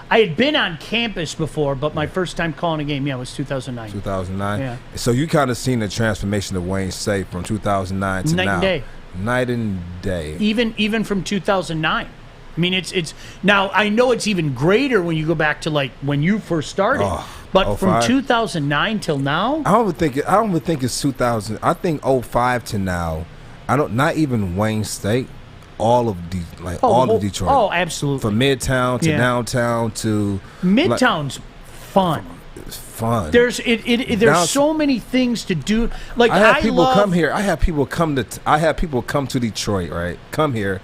I had been on campus before, but my first time calling a game, was 2009. 2009? Yeah. So you kind of seen the transformation of Wayne State from 2009 to Night now. and day. Night and day. Even from 2009. I mean, it's now I know it's even greater when you go back to like when you first started. But from 2009 till now, I don't even think it's 2000. I think 05 to now. Not even Wayne State. All of of Detroit. Oh, absolutely. From Midtown to downtown to Midtown's fun. It's fun. There's so many things to do. Like I have people come here. I have people come to Detroit, right? Come here,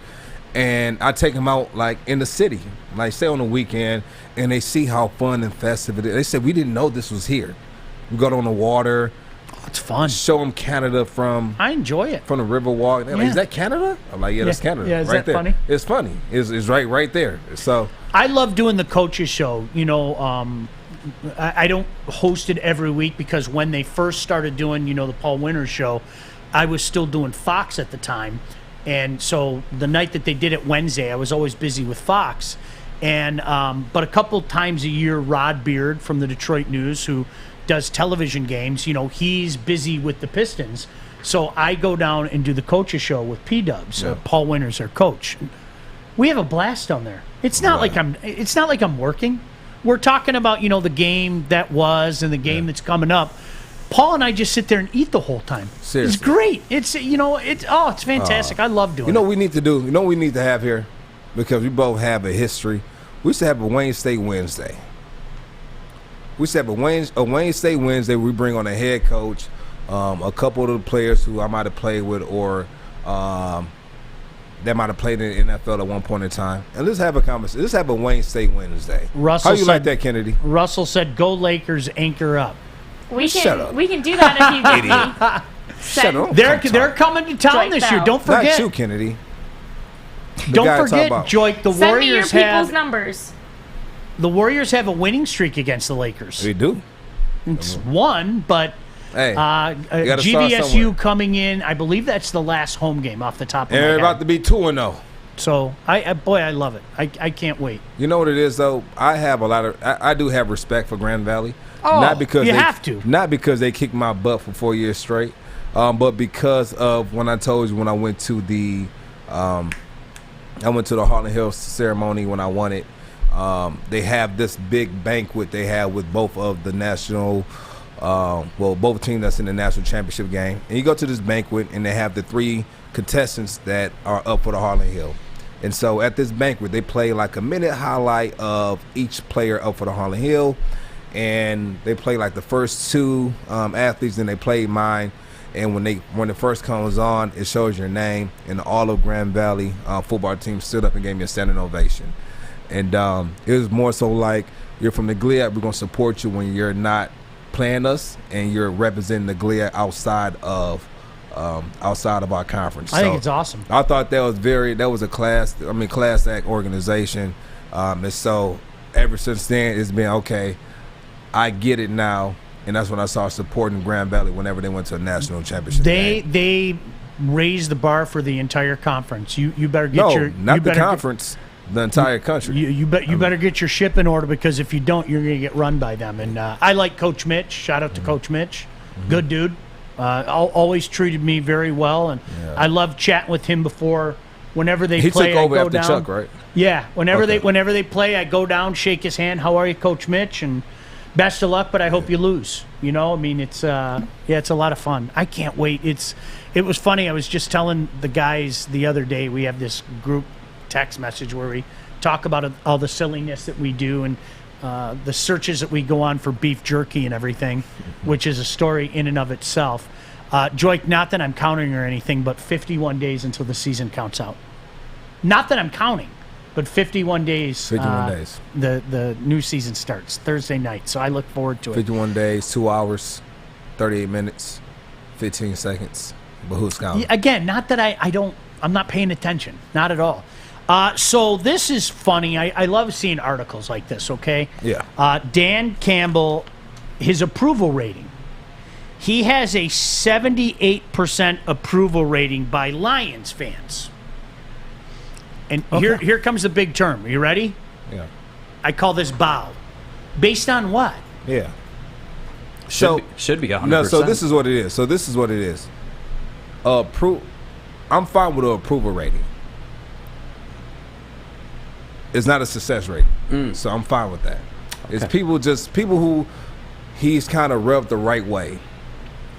and I take them out like in the city, like say on the weekend, and they see how fun and festive it is. They said we didn't know this was here. We go on the water. It's fun. Show them Canada from. I enjoy it. From the Riverwalk. They're like, is that Canada? I'm like, yeah, that's Canada. Yeah, is right that there. funny? It's funny. It's right there. So I love doing the coaches show. I don't host it every week because when they first started doing, the Paul Winters show, I was still doing Fox at the time. And so the night that they did it Wednesday, I was always busy with Fox. And but a couple times a year, Rod Beard from the Detroit News, who does television games, he's busy with the Pistons. So I go down and do the coaches show with P-Dubs, Paul Winters, our coach. We have a blast down there. It's not like I'm working. We're talking about, the game that was and the game that's coming up. Paul and I just sit there and eat the whole time. Seriously. It's great. It's it's fantastic. I love doing it. What we need to do? You know what we need to have here? because we both have a history. We used to have a Wayne State Wednesday. We used to have a Wayne State Wednesday. We bring on a head coach, a couple of the players who I might have played with, or that might have played in the NFL at one point in time. And let's have a conversation. Let's have a Wayne State Wednesday. Russell How you said, like that, Kennedy? Russell said, "Go Lakers, anchor up." Shut up. We can do that if you give me. Shut up. They're coming to town Joique this year. Bell. Don't forget. Not you, Kennedy. The Don't guy forget, talking about- Joique. The Send me your Warriors people's have numbers. the Warriors have a winning streak against the Lakers. We do. It's one, but Hey, you gotta start GVSU somewhere. coming in. I believe that's the last home game off the top of And my they're head. about to be 2-0. So I love it. I can't wait. You know what it is though? I do have respect for Grand Valley. Oh, not because you they, have to. Not because they kicked my butt for 4 years straight, but because of when I told you when I went to the Harlan Hills ceremony when I won it. They have this big banquet they have with both of the national, both teams that's in the national championship game. And you go to this banquet and they have the 3 contestants that are up for the Harlan Hill. And so at this banquet, they play like a minute highlight of each player up for the Harlan Hill. And they play like the first 2 athletes, and they play mine. And when it first comes on, it shows your name. And all of Grand Valley football team stood up and gave me a standing ovation. And it was more so like, you're from the GLIAD, we're going to support you when you're not playing us and you're representing the GLIAD outside of our conference. I think it's awesome. I thought that was a class act organization. And so ever since then, it's been, okay, I get it now. And that's when I started supporting Grand Valley whenever they went to a national championship game. They raised the bar for the entire conference. You better get not the conference. The entire country. You better get your ship in order, because if you don't, you're going to get run by them. And I like Coach Mitch. Shout out to Coach Mitch. Good dude. Always treated me very well, and I love chatting with him before. Whenever they play, he took over I go after down. Chuck, right? Yeah. Whenever they play, I go down, shake his hand. How are you, Coach Mitch? And best of luck, but I hope you lose. You know, I mean, it's it's a lot of fun. I can't wait. It was funny. I was just telling the guys the other day. We have this group text message where we talk about all the silliness that we do and the searches that we go on for beef jerky and everything, which is a story in and of itself. Joique, not that I'm counting or anything, but 51 days until the season counts out. Not that I'm counting, but 51 days. 51 days. The new season starts Thursday night, so I look forward to it. 51 days, 2 hours, 38 minutes, 15 seconds. But who's counting? Again, not that I'm not paying attention. Not at all. So this is funny. I love seeing articles like this, okay? Yeah. Dan Campbell, his approval rating. He has a 78% approval rating by Lions fans. And here comes the big term. Are you ready? Yeah. I call this bow. Based on what? Yeah. Should be 100%. No, so this is what it is. I'm fine with an approval rating. It's not a success rating. So I'm fine with that. Okay. It's people who he's kind of rubbed the right way.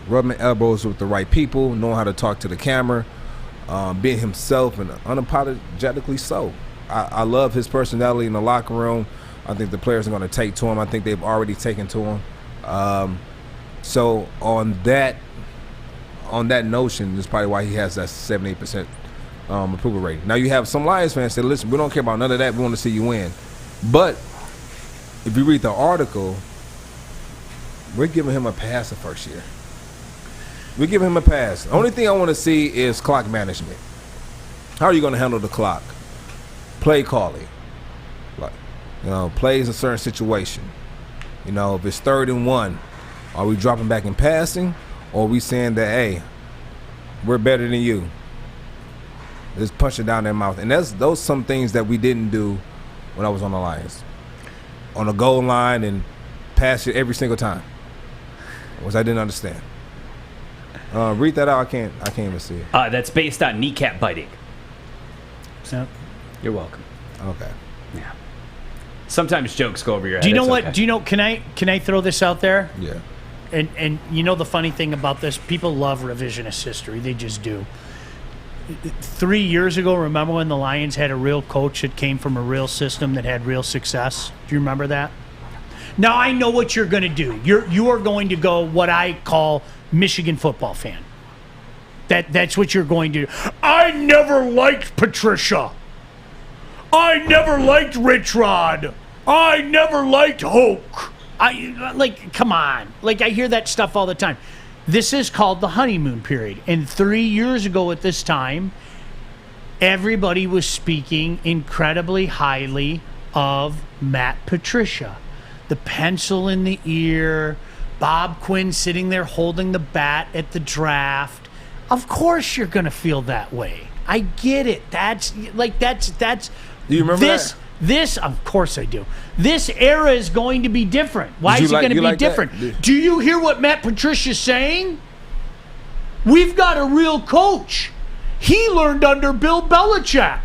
Rubbing elbows with the right people, knowing how to talk to the camera, being himself and unapologetically so. I love his personality in the locker room. I think the players are going to take to him. I think they've already taken to him. So on that notion, that's probably why he has that 78% approval rating. Now you have some Lions fans say, listen, we don't care about none of that. We want to see you win. But if you read the article, we're giving him a pass the first year. We're giving him a pass. The only thing I want to see is clock management. How are you going to handle the clock? Play calling. Plays in a certain situation. If it's 3rd and 1, are we dropping back in passing? Or are we saying that, hey, we're better than you? Just punch it down their mouth. And those some things that we didn't do when I was on the Lions. On the goal line and pass it every single time. Which I didn't understand. Read that out. I can't even see it. That's based on kneecap biting. Yeah. You're welcome. Okay. Yeah. Sometimes jokes go over your head. Do you know It's what? okay. Do you know? Can I throw this out there? Yeah. And you know the funny thing about this, people love revisionist history. They just do. 3 years ago, remember when the Lions had a real coach that came from a real system that had real success? Do you remember that? Now I know what you're going to do. You are going to go what I call Michigan football fan. That's what you're going to do. I never liked Patricia. I never liked Rich Rod. I never liked Hoke. Come on. I hear that stuff all the time. This is called the honeymoon period. And 3 years ago at this time, everybody was speaking incredibly highly of Matt Patricia. The pencil in the ear, Bob Quinn sitting there holding the bat at the draft. Of course you're going to feel that way. I get it. That's. Do you remember that? This, of course I do. This era is going to be different. Why is it going to be different? Do you hear what Matt Patricia's saying? We've got a real coach. He learned under Bill Belichick.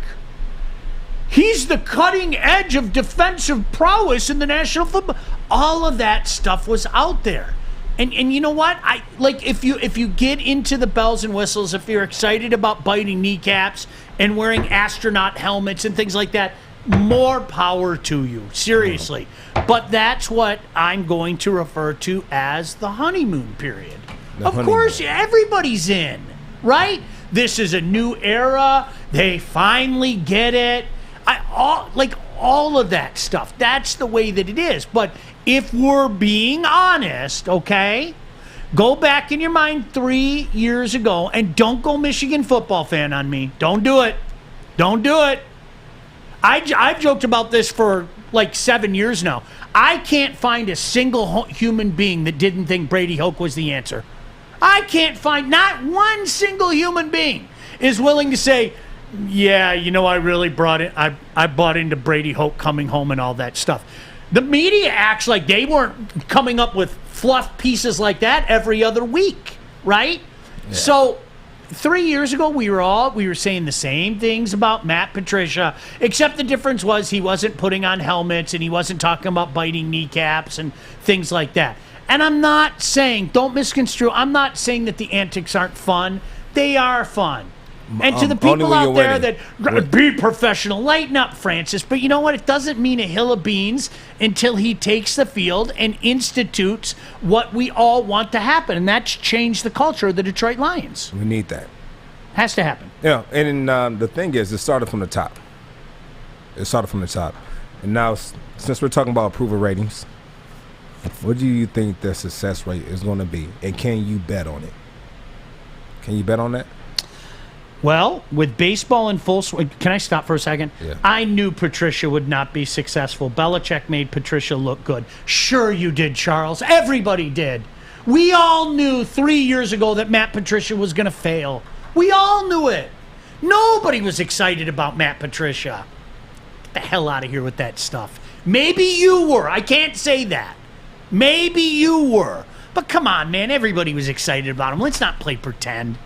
He's the cutting edge of defensive prowess in the National Football. All of that stuff was out there. And you know what? If you get into the bells and whistles, if you're excited about biting kneecaps and wearing astronaut helmets and things like that, more power to you, seriously. But that's what I'm going to refer to as the honeymoon period. Of course, everybody's in, right? This is a new era. They finally get it. All of that stuff. That's the way that it is. But if we're being honest, okay, go back in your mind 3 years ago and don't go Michigan football fan on me. Don't do it. Don't do it. I've joked about this for 7 years now. I can't find a single human being that didn't think Brady Hoke was the answer. I can't find not one single human being is willing to say, yeah, I really I bought into Brady Hoke coming home and all that stuff. The media acts like they weren't coming up with fluff pieces like that every other week, right? Yeah. So 3 years ago, we were saying the same things about Matt Patricia, except the difference was he wasn't putting on helmets and he wasn't talking about biting kneecaps and things like that. And I'm not saying, don't misconstrue, I'm not saying that the antics aren't fun. They are fun. And to the people out there that be professional, lighten up, Francis. But you know what? It doesn't mean a hill of beans until he takes the field and institutes what we all want to happen, and that's change the culture of the Detroit Lions. We need that. Has to happen. Yeah, and the thing is, it started from the top. And now, since we're talking about approval ratings, what do you think the success rate is going to be? And can you bet on it? Can you bet on that? Well, with baseball in full swing, can I stop for a second? Yeah. I knew Patricia would not be successful. Belichick made Patricia look good. Sure you did, Charles. Everybody did. We all knew 3 years ago that Matt Patricia was going to fail. We all knew it. Nobody was excited about Matt Patricia. Get the hell out of here with that stuff. Maybe you were. I can't say that. Maybe you were. But come on, man. Everybody was excited about him. Let's not play pretend.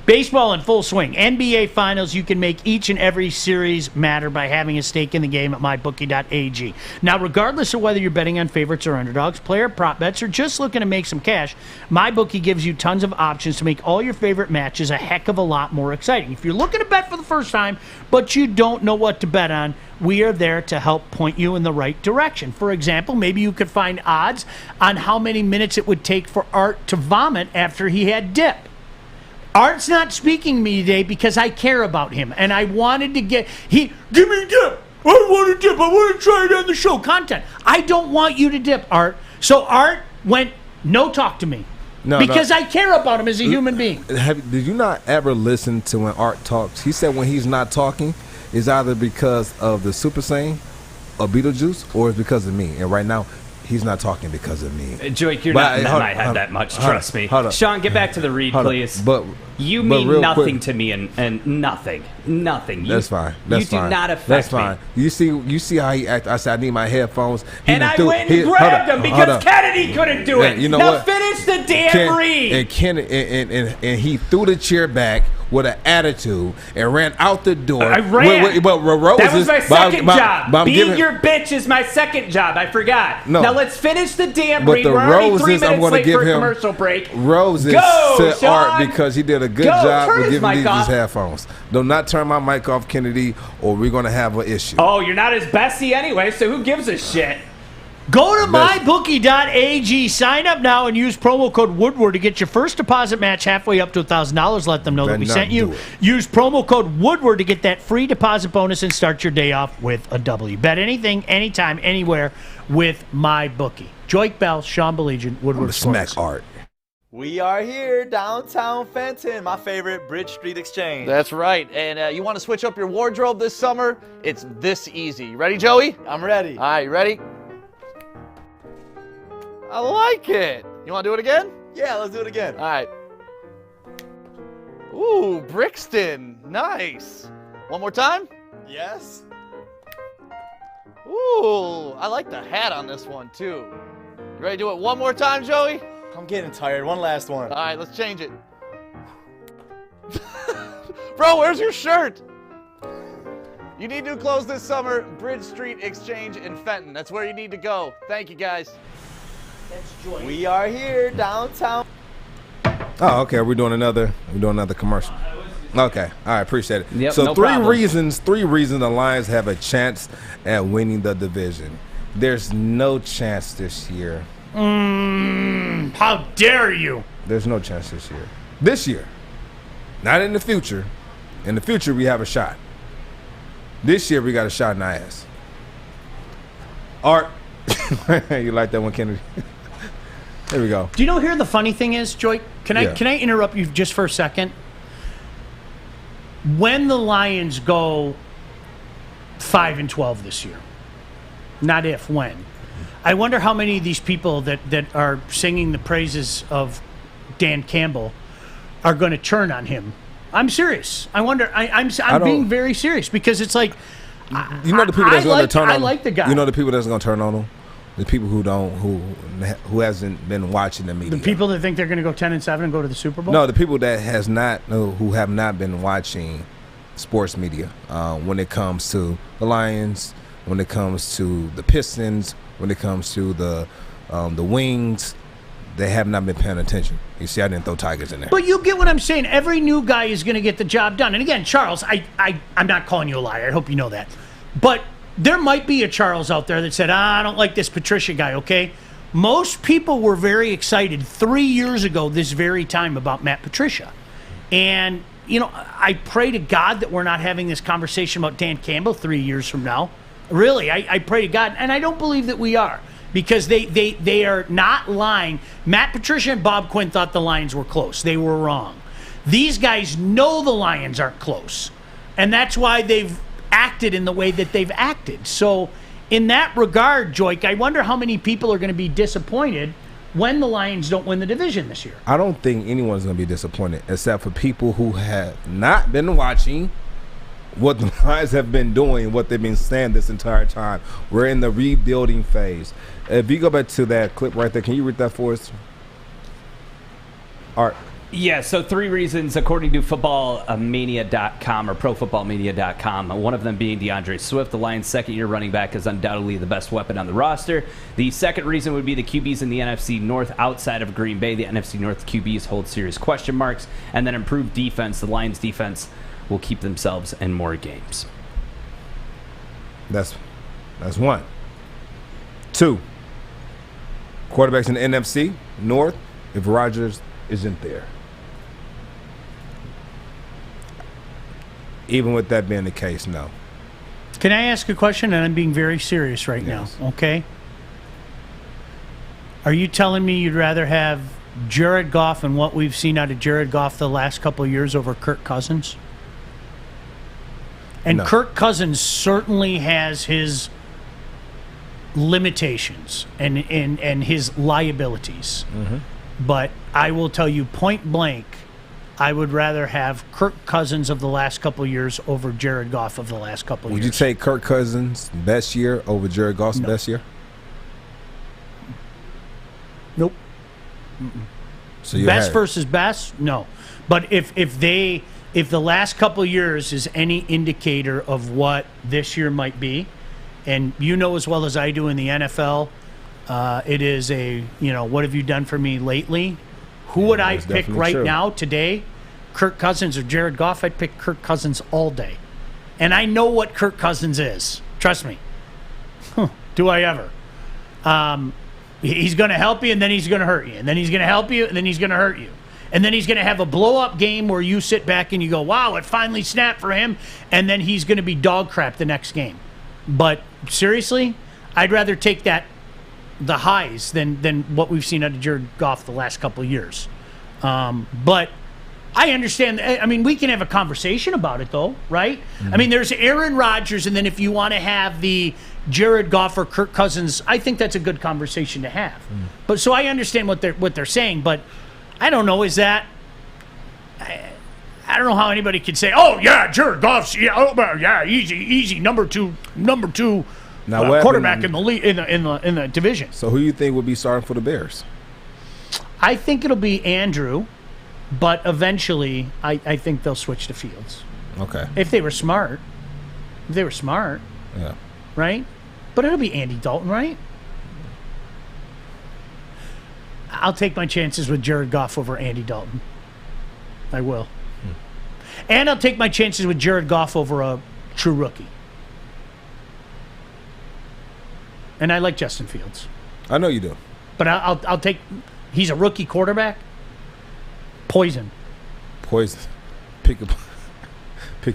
Baseball in full swing. NBA Finals. You can make each and every series matter by having a stake in the game at mybookie.ag. Now, regardless of whether you're betting on favorites or underdogs, player prop bets, or just looking to make some cash, MyBookie gives you tons of options to make all your favorite matches a heck of a lot more exciting. If you're looking to bet for the first time, but you don't know what to bet on, we are there to help point you in the right direction. For example, maybe you could find odds on how many minutes it would take for Art to vomit after he had dip. Art's not speaking to me today because I care about him, and I wanted to give me dip. I want to dip. I want to try it on the show. Content. I don't want you to dip, Art. So Art went, no talk to me. Because I care about him as a human being. Did you not ever listen to when Art talks? He said when he's not talking, it's either because of the Super Saiyan or Beetlejuice, or it's because of me. And right now, he's not talking because of me. Joique, you're not in my head that much, trust me. Sean, get back to the read, please. You mean nothing to me, and nothing. That's fine. That's fine. You do not affect That's fine. me. You see how he act. I said, I need my headphones. And I went and grabbed them because Kennedy couldn't do it. You know now what? Finish the damn read. And he threw the chair back with an attitude and ran out the door. I ran. But Roses, that was my second job. Being giving, your bitch is my second job. I forgot. No. Now let's finish the damn but read. the We're already 3 Roses, I'm minutes going to late give for a him commercial break. Roses Go, to Sean. Art because he did a good Go, job turn with his giving mic these off. headphones. Do not turn my mic off, Kennedy, or we're going to have an issue. Oh, you're not his bestie anyway, so who gives a shit? Go to mybookie.ag, sign up now, and use promo code Woodward to get your first deposit match halfway up to $1,000. Let them know that we sent you. Use promo code Woodward to get that free deposit bonus and start your day off with a W. Bet anything, anytime, anywhere with MyBookie. Joique Bell, Sean Baligian, Woodward Sports. Smack Art. We are here, downtown Fenton, my favorite Bridge Street Exchange. That's right. And you want to switch up your wardrobe this summer? It's this easy. Ready, Joey? I'm ready. All right, you ready? I like it. You want to do it again? Yeah, let's do it again. All right. Ooh, Brixton. Nice. One more time? Yes. Ooh, I like the hat on this one, too. You ready to do it one more time, Joey? I'm getting tired. One last one. All right, let's change it. Bro, where's your shirt? You need new clothes this summer. Bridge Street Exchange in Fenton. That's where you need to go. Thank you, guys. We are here, downtown. Oh, okay. We're doing another commercial. Okay. All right. Appreciate it. Yep, so no three problem. reasons the Lions have a chance at winning the division. There's no chance this year. How dare you? There's no chance this year. This year. Not in the future. In the future, we have a shot. This year, we got a shot in the ass. Art. You like that one, Kennedy? There we go. Do you know here the funny thing is, Joique? Can Yeah. I interrupt you just for a second? When the Lions go 5-12 this year, not if, when. I wonder how many of these people that are singing the praises of Dan Campbell are going to turn on him. I'm serious. I wonder. I'm being very serious because it's like, You know the people that's going to turn on I him? like the guy. You know the people that's going to turn on him? The people who hasn't been watching the media. The people that think they're going to go 10-7 and go to the Super Bowl? No, the people that who have not been watching sports media when it comes to the Lions, when it comes to the Pistons, when it comes to the Wings, they have not been paying attention. You see, I didn't throw Tigers in there. But you get what I'm saying. Every new guy is going to get the job done. And again, Charles, I'm not calling you a liar. I hope you know that. But there might be a Charles out there that said, I don't like this Patricia guy, okay? Most people were very excited 3 years ago this very time about Matt Patricia. And, I pray to God that we're not having this conversation about Dan Campbell 3 years from now. Really, I pray to God. And I don't believe that we are. Because they are not lying. Matt Patricia and Bob Quinn thought the Lions were close. They were wrong. These guys know the Lions aren't close. And that's why they've acted in the way that they've acted. So in that regard, Joique, I wonder how many people are going to be disappointed when the Lions don't win the division this year. I don't think anyone's going to be disappointed except for people who have not been watching what the Lions have been doing, what they've been saying this entire time. We're in the rebuilding phase. If you go back to that clip right there, can you read that for us? Art. Yeah, so 3 reasons, according to footballmania.com or profootballmedia.com, one of them being DeAndre Swift, the Lions' second-year running back, is undoubtedly the best weapon on the roster. The second reason would be the QBs in the NFC North outside of Green Bay. The NFC North QBs hold serious question marks. And then improved defense. The Lions' defense will keep themselves in more games. That's one. 2, quarterbacks in the NFC North if Rodgers isn't there. Even with that being the case, no. Can I ask a question? And I'm being very serious right Yes. now, okay? Are you telling me you'd rather have Jared Goff and what we've seen out of Jared Goff the last couple of years over Kirk Cousins? And No. Kirk Cousins certainly has his limitations and his liabilities. Mm-hmm. But I will tell you point blank, I would rather have Kirk Cousins of the last couple of years over Jared Goff of the last couple of Would years. you take Kirk Cousins' best year over Jared Goff's best year? Nope. So you Best versus best? No. But if they if the last couple of years is any indicator of what this year might be, and you know as well as I do in the NFL, it is what have you done for me lately? Who would I pick right now, today? Kirk Cousins or Jared Goff? I'd pick Kirk Cousins all day. And I know what Kirk Cousins is. Trust me. Do I ever? He's going to help you, and then he's going to hurt you. And then he's going to help you, and then he's going to hurt you. And then he's going to have a blow-up game where you sit back and you go, wow, it finally snapped for him. And then he's going to be dog crap the next game. But seriously, I'd rather take the highs than what we've seen out of Jared Goff the last couple of years. But I understand. I mean, we can have a conversation about it, though, right? Mm-hmm. I mean, there's Aaron Rodgers, and then if you want to have the Jared Goff or Kirk Cousins, I think that's a good conversation to have. Mm. But so I understand what they're saying, but I don't know. Is that? I don't know how anybody could say, "Oh yeah, Jared Goff's easy number two now, quarterback in the league in the division." So who do you think will be starting for the Bears? I think it'll be Andrew, but eventually I think they'll switch to Fields. Okay. If they were smart. Yeah. Right? But it'll be Andy Dalton, right? I'll take my chances with Jared Goff over Andy Dalton. I will. And I'll take my chances with Jared Goff over a true rookie. And I like Justin Fields. I know you do. But I'll take... He's a rookie quarterback. Poison. Pick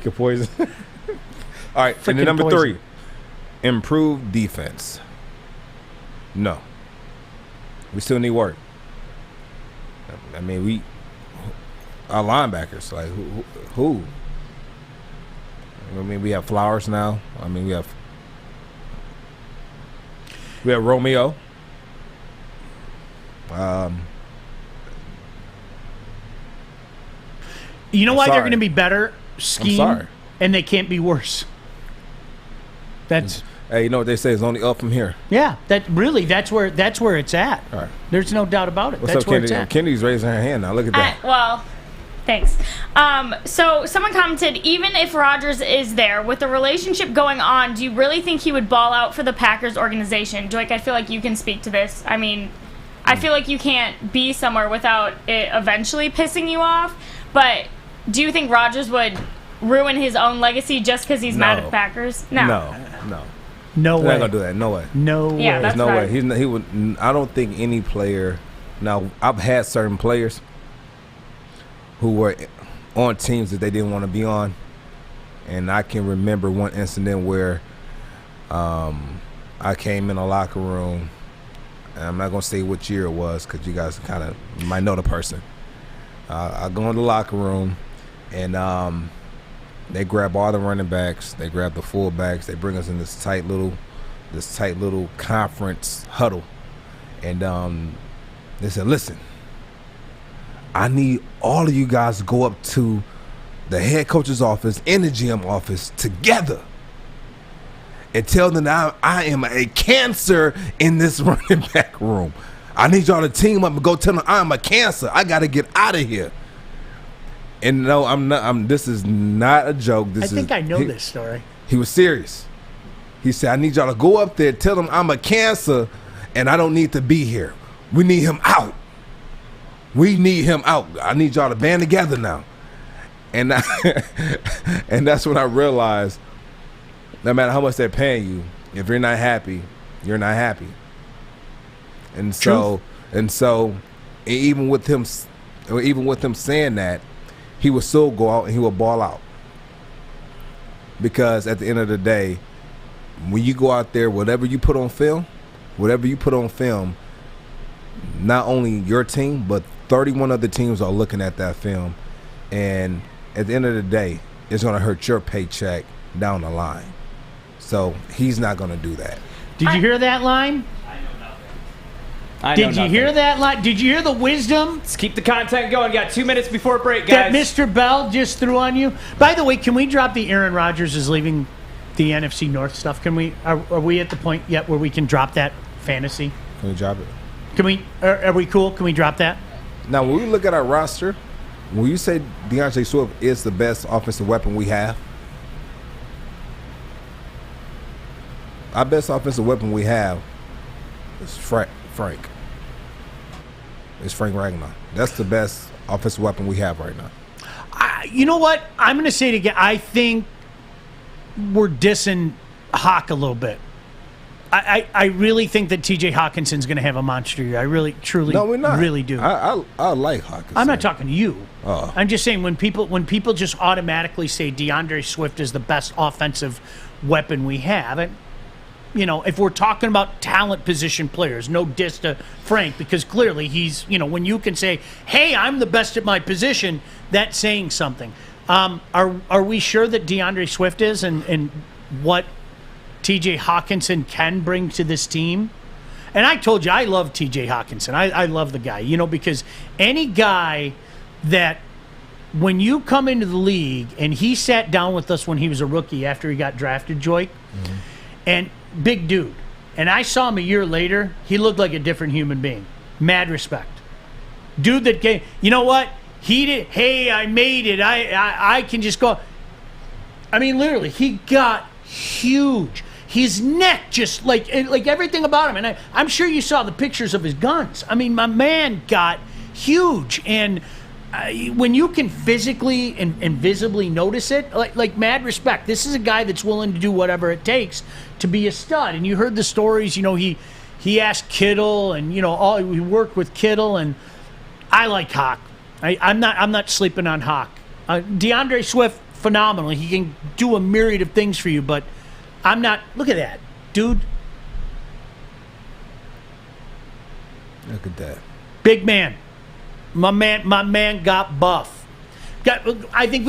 your poison. All right, and then number 3. Improve defense. No. We still need work. I mean, our linebackers, like who? I mean, we have Flowers now. I mean, we have Romeo. You know why they're going to be better? Scheme. I'm sorry. And they can't be worse. That's. Hey, you know what they say is only up from here. Yeah, that's where it's at. All right. There's no doubt about it. What's that's up, where Kennedy? it's at. Kennedy's raising her hand now. Look at that. Well, thanks. So someone commented, even if Rodgers is there, with the relationship going on, do you really think he would ball out for the Packers organization? Joique, I feel like you can speak to this. I mean, I feel like you can't be somewhere without it eventually pissing you off. But do you think Rodgers would ruin his own legacy just because he's mad at the Packers? No. No way. They're not gonna do that. No way. No way. Yeah, There's no way. He would. I don't think any player. Now, I've had certain players who were on teams that they didn't want to be on, and I can remember one incident where I came in a locker room, and I'm not gonna say what year it was because you guys you might know the person. I go in the locker room, and they grab all the running backs, they grab the fullbacks, they bring us in this tight little conference huddle, and they said, "Listen, I need all of you guys to go up to the head coach's office and the GM office together and tell them that I am a cancer in this running back room. I need y'all to team up and go tell them I'm a cancer. I got to get out of here." And no, I'm not. This is not a joke. I think I know this story. He was serious. He said, "I need y'all to go up there, tell them I'm a cancer, and I don't need to be here. We need him out. We need him out. I need y'all to band together now." And and that's when I realized, no matter how much they're paying you, if you're not happy, you're not happy. And so even with him saying that, he would still go out and he would ball out. Because at the end of the day, when you go out there, whatever you put on film, not only your team, but 31 other teams are looking at that film. And at the end of the day, it's going to hurt your paycheck down the line. So he's not going to do that. Did you hear that line? Did you hear that line? Did you hear the wisdom? Let's keep the content going. Got 2 minutes before break, guys. That Mr. Bell just threw on you. By the way, can we drop the Aaron Rodgers is leaving the NFC North stuff? Can we? Are we at the point yet where we can drop that fantasy? Can we drop it? Can we? Are we cool? Can we drop that? Now, when we look at our roster, When you say DeAndre Swift is the best offensive weapon we have, our best offensive weapon we have is Frank. It's Frank Ragnow. That's the best offensive weapon we have right now. You know what? I'm going to say it again. I think we're dissing Hawk a little bit. I really think that T.J. Hawkinson's going to have a monster year. I really, truly, No, we're not. really do. I like Hawkinson. I'm not talking to you. Oh. I'm just saying when people just automatically say DeAndre Swift is the best offensive weapon we have, and if we're talking about talent position players, no diss to Frank, because clearly he's, when you can say, hey, I'm the best at my position, that's saying something. Are we sure that DeAndre Swift is and what TJ Hawkinson can bring to this team? And I told you, I love TJ Hawkinson. I love the guy, because any guy that when you come into the league, and he sat down with us when he was a rookie after he got drafted, Joique, and big dude. And I saw him a year later. He looked like a different human being. Mad respect. Dude that came, you know what? He did, hey, I made it. I can just go. I mean, literally, he got huge. His neck just like everything about him. And I'm sure you saw the pictures of his guns. I mean, my man got huge. And when you can physically and visibly notice it, like mad respect. This is a guy that's willing to do whatever it takes to be a stud. And you heard the stories. He asked Kittle, and he worked with Kittle. And I like Hawk. I'm not sleeping on Hawk. DeAndre Swift, phenomenal. He can do a myriad of things for you, but I'm not. Look at that, dude. Look at that. Big man. My man got buff. I think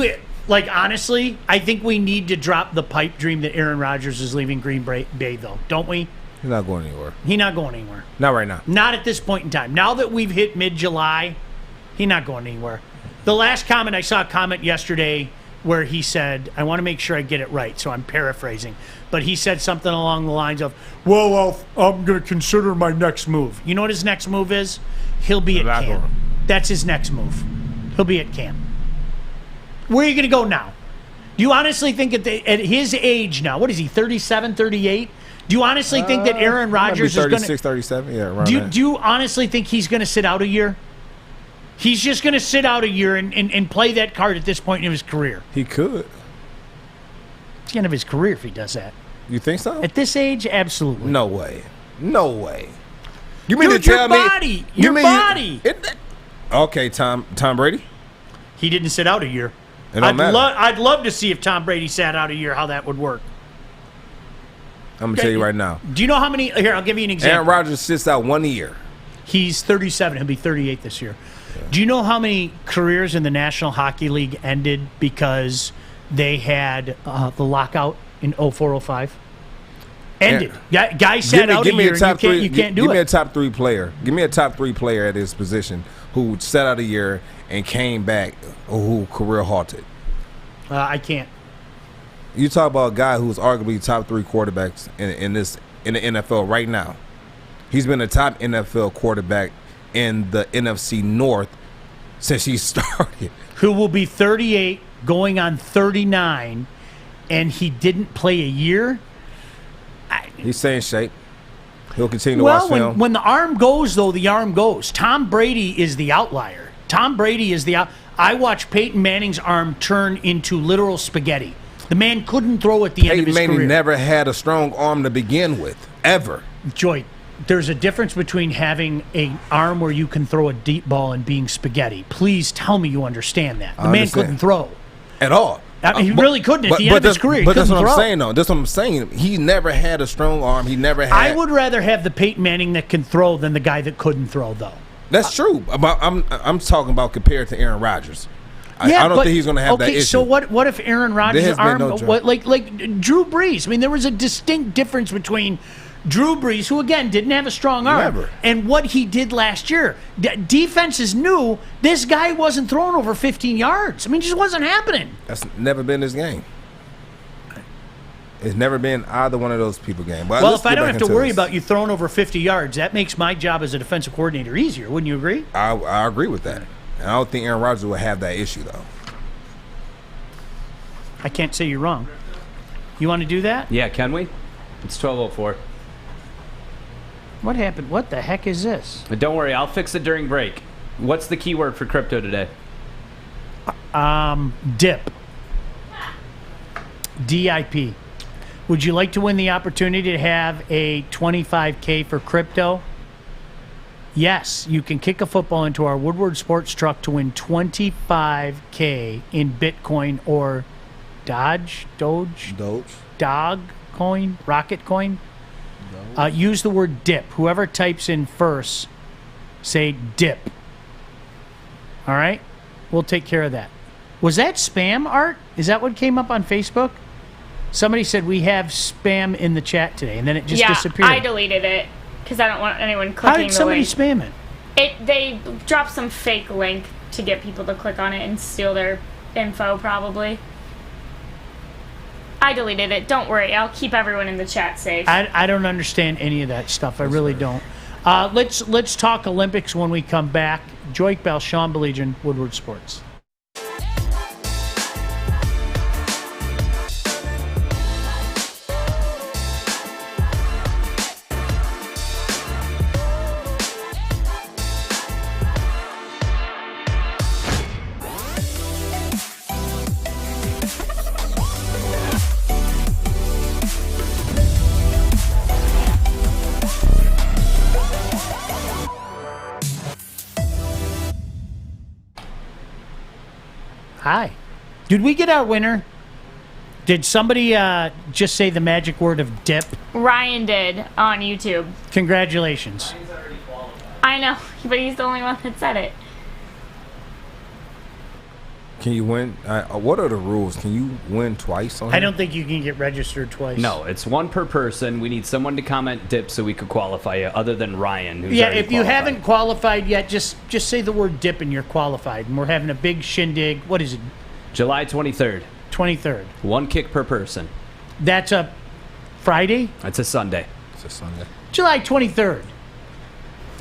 honestly, I think we need to drop the pipe dream that Aaron Rodgers is leaving Green Bay, though, don't we? He's not going anywhere. He's not going anywhere. Not right now. Not at this point in time. Now that we've hit mid-July, he's not going anywhere. The last comment, I saw a comment yesterday where he said, I want to make sure I get it right, so I'm paraphrasing, but he said something along the lines of, well, I'm going to consider my next move. You know what his next move is? He'll be at camp. That's his next move. He'll be at camp. Where are you going to go now? Do you honestly think at his age now, what is he, 37, 38? Do you honestly think that Aaron Rodgers is going to... 36, 37, yeah, around do you honestly think he's going to sit out a year? He's just going to sit out a year and play that card at this point in his career. He could. It's the end of his career if he does that. You think so? At this age, absolutely. No way. No way. You mean Dude, to tell me... Your body! Okay, Tom Brady? He didn't sit out a year. I'd love to see if Tom Brady sat out a year, how that would work. I'm going to tell you right now. Do you know how many... Here, I'll give you an example. Aaron Rodgers sits out 1 year. He's 37. He'll be 38 this year. Yeah. Do you know how many careers in the National Hockey League ended because they had the lockout in 04-05? Ended. Guy sat out a year and you can't do it. Give me a top three player. Give me a top three player at his position who sat out a year and came back or who career halted. I can't. You talk about a guy who's arguably top three quarterbacks in the NFL right now. He's been a top NFL quarterback in the NFC North since he started. Who will be 38 going on 39, and he didn't play a year? He's staying shape. He'll continue to watch film. Well, when the arm goes, though, the arm goes. Tom Brady is the outlier. Tom Brady is I watched Peyton Manning's arm turn into literal spaghetti. The man couldn't throw at the end of his career. Peyton Manning never had a strong arm to begin with, ever. Joy, there's a difference between having an arm where you can throw a deep ball and being spaghetti. Please tell me you understand that. The man couldn't throw. At all. He really couldn't at the end of his career. But that's what I'm saying, though. That's what I'm saying. He never had a strong arm. He never had. I would rather have the Peyton Manning that can throw than the guy that couldn't throw, though. That's true. I'm talking about compared to Aaron Rodgers. I don't think he's going to have that issue. So what if Aaron Rodgers' arm, like Drew Brees? I mean, there was a distinct difference between Drew Brees, who again didn't have a strong arm, and what he did last year. Defenses knew this guy wasn't throwing over 15 yards. I mean, it just wasn't happening. That's never been his game. It's never been either one of those people game. But well, if I don't have to worry about you throwing over 50 yards, that makes my job as a defensive coordinator easier. Wouldn't you agree? I agree with that. And I don't think Aaron Rodgers will have that issue, though. I can't say you're wrong. You want to do that? Yeah, can we? It's 12:04. What happened? What the heck is this? But don't worry, I'll fix it during break. What's the keyword for crypto today? Dip. DIP. Would you like to win the opportunity to have a $25K for crypto? Yes, you can kick a football into our Woodward sports truck to win $25K in Bitcoin or Doge, coin, Rocket coin. Use the word dip. Whoever types in first, say dip. All right? We'll take care of that. Was that spam, Art? Is that what came up on Facebook? Somebody said we have spam in the chat today, and then it just disappeared. I deleted it because I don't want anyone clicking How did somebody spam it? They dropped some fake link to get people to click on it and steal their info, probably. I deleted it. Don't worry. I'll keep everyone in the chat safe. I don't understand any of that stuff. I really don't. Let's talk Olympics when we come back. Joique Bell, Sean Baligian, Woodward Sports. Hi. Did we get our winner? Did somebody just say the magic word of dip? Ryan did on YouTube. Congratulations. I know, but he's the only one that said it. Can you win? What are the rules? Can you win twice on I don't think you can get registered twice. No, it's one per person. We need someone to comment dip so we could qualify you, other than Ryan, who's Yeah, already if you qualified. haven't qualified yet, just say the word dip and you're qualified. And we're having a big shindig. What is it? July 23rd. 23rd. One kick per person. That's a Friday? That's a Sunday. It's a Sunday. July 23rd.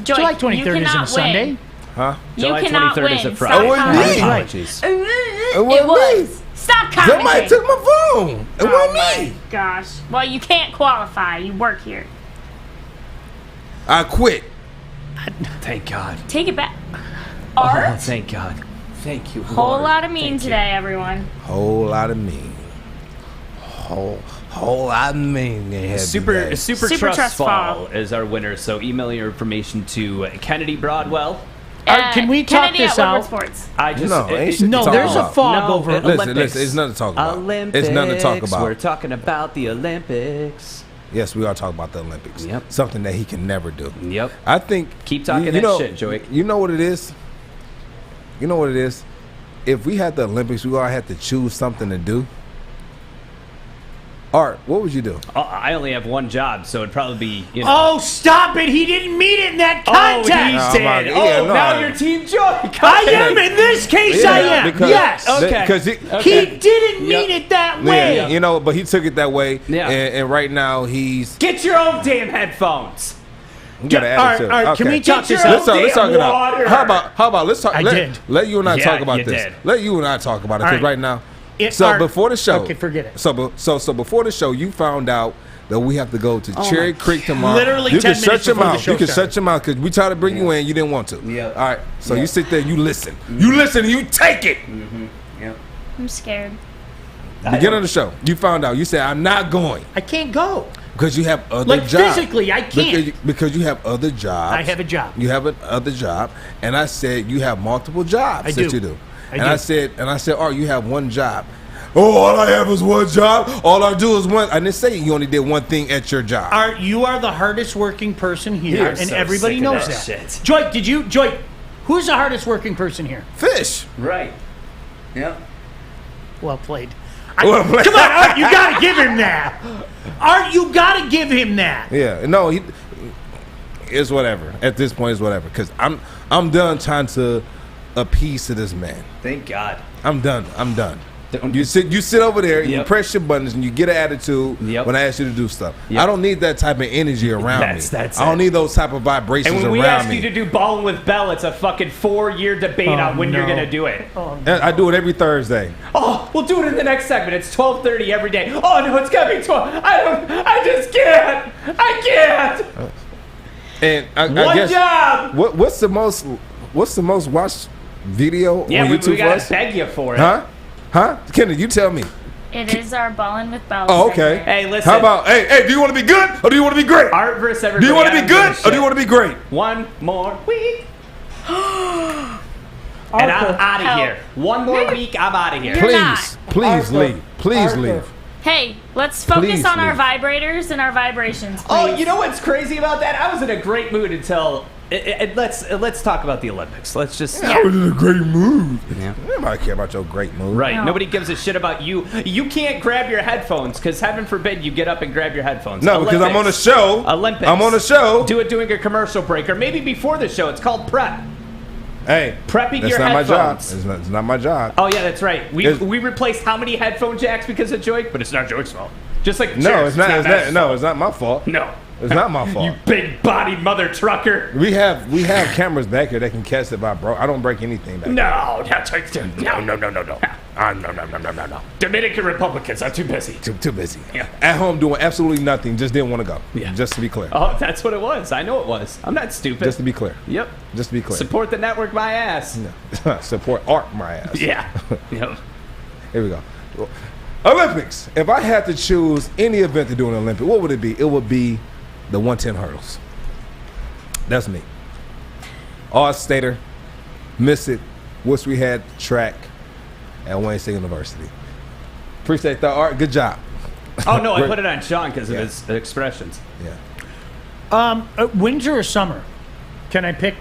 July 23rd isn't a Sunday. Huh? July You cannot 23rd is a win. Friday. Stop It wasn't commenting. me. Apologies. It was. Stop commenting. Somebody took my phone. It wasn't me. Gosh. Well, you can't qualify. You work here. I quit. Thank God. Take it back. Oh, Art? thank God. Thank you, Whole Lord. lot of mean Thank you. today, everyone. Whole lot of mean. Whole lot of mean. They had Super Super Trust Trust Fall Fall. is our winner, so email your information to Kennedy Broadwell. Can we talk Kennedy this at Woodward out? Sports. I just No, ain't shit to No, talk there's a about. fog over it. Olympics. Listen, it's nothing to talk about. Olympics. It's nothing to talk about. We're talking about the Olympics. Yes, we are talking about the Olympics. Yep. Something that he can never do. Yep. I think. Keep talking you that know, shit, Joique. You know what it is? You know what it is? If we had the Olympics, we all had to choose something to do. Art, what would you do? I only have one job, so it'd probably be, you know. Oh, stop it. He didn't mean it in that context. Oh, my God. Yeah, no, now I- you're Team Joique. I am. In this case, I am. because- Yes. Okay. Because He didn't mean it that way. yeah, you know, but he took it that way. Yeah. And right now he's. Get your own damn headphones. You gotta add it to it. All right, can we talk Get this your out? own Let's talk it water. out. How about let's talk? I did. Let you and I Yeah, talk about you this. did. Let you and I talk about it All because right. right now. It's So our- before the show. Okay, forget it. So before the show, you found out that we have to go to Cherry Creek tomorrow. Literally you 10 can shut minutes your before the mouth. show You can started. shut your mouth because we tried to bring you in. You didn't want to. Yeah. All right. So you sit there. You listen. You listen. And you take it. I'm scared. You get on the show. You found out. You said I'm not going I can't go. because you have other Like, jobs. physically, I can't. Because you have other jobs. I have a job. You have another job, and I said you have multiple jobs I that do. you do. I And do. I said, oh, you have one job. Oh, all I have is one job. All I do is one. I didn't say you only did one thing at your job. Art, you are the hardest working person here, You're and so everybody sick of knows that that. shit. Joique, who's the hardest working person here? Fish. Right. Yep. Well played. Well played. Come on, Art, you gotta give him that. Art, you gotta give him that. Yeah. No, it's whatever. At this point, it's whatever. Because I'm done trying to appease to this man. Thank God. I'm done. You sit over there, and you Yep. press your buttons, and you get an attitude Yep. when I ask you to do stuff. Yep. I don't need that type of energy around me. That's I don't it. need those type of vibrations And when around we ask me. you to do Ballin' with Bell, it's a fucking 4-year debate on when you're no. going to do it. And I do it every Thursday. Oh, we'll do it in the next segment. It's 12:30 every day. Oh, no, it's got to be 12. I just can't. I can't. And I One guess job. what's the most watched video Yeah, on we YouTube for got us? to beg you for it. Huh? Kennedy, you tell me. It is our Ballin' with Bell. Oh, okay. segment. Hey, listen. How about, hey, do you want to be good or do you want to be great? Art versus Do everybody. you want to I be don't give good a or do you want to be great? One more week. And I'm out of Help. here. One more week, I'm out of here. You're not. Please leave. Please leave. Hey, let's focus Please on our leave. vibrators and our vibrations, please. Oh, you know what's crazy about that? I was in a great mood until. Let's talk about the Olympics. Let's just. I was in a great mood. Yeah. Nobody care about your great mood. Right. No. Nobody gives a shit about you. You can't grab your headphones because heaven forbid you get up and grab your headphones. No, because I'm on a show. Olympics. I'm on a show. Do it during a commercial break or maybe before the show. It's called prep. Hey, Prepping that's your not headphones. my job. It's not my job. Oh yeah, that's right. We It's- replaced how many headphone jacks because of Joique? But it's not Joique's fault. Just like No, chairs, it's not. Matt's No, fault. it's not my fault. No. It's not my fault. You big body mother trucker. We have cameras back here that can catch if I broke. I don't break anything back. No, that's right. No. Dominican Republicans, I'm too busy. Too busy. Yeah. At home doing absolutely nothing. Just didn't want to go. Yeah. Just to be clear. Oh, that's what it was. I know it was. I'm not stupid. Just to be clear. Yep. Just to be clear. Support the network, my ass. Support art my ass. Yeah. Yep. Here we go. Olympics. If I had to choose any event to do in the Olympics, what would it be? It would be the 110 hurdles. That's me. All stater. Miss it. Wish we had track at Wayne State University. Appreciate that, Art. Good job. Oh, no, I put it on Sean because of his expressions. Yeah. Winter or summer? Can I pick?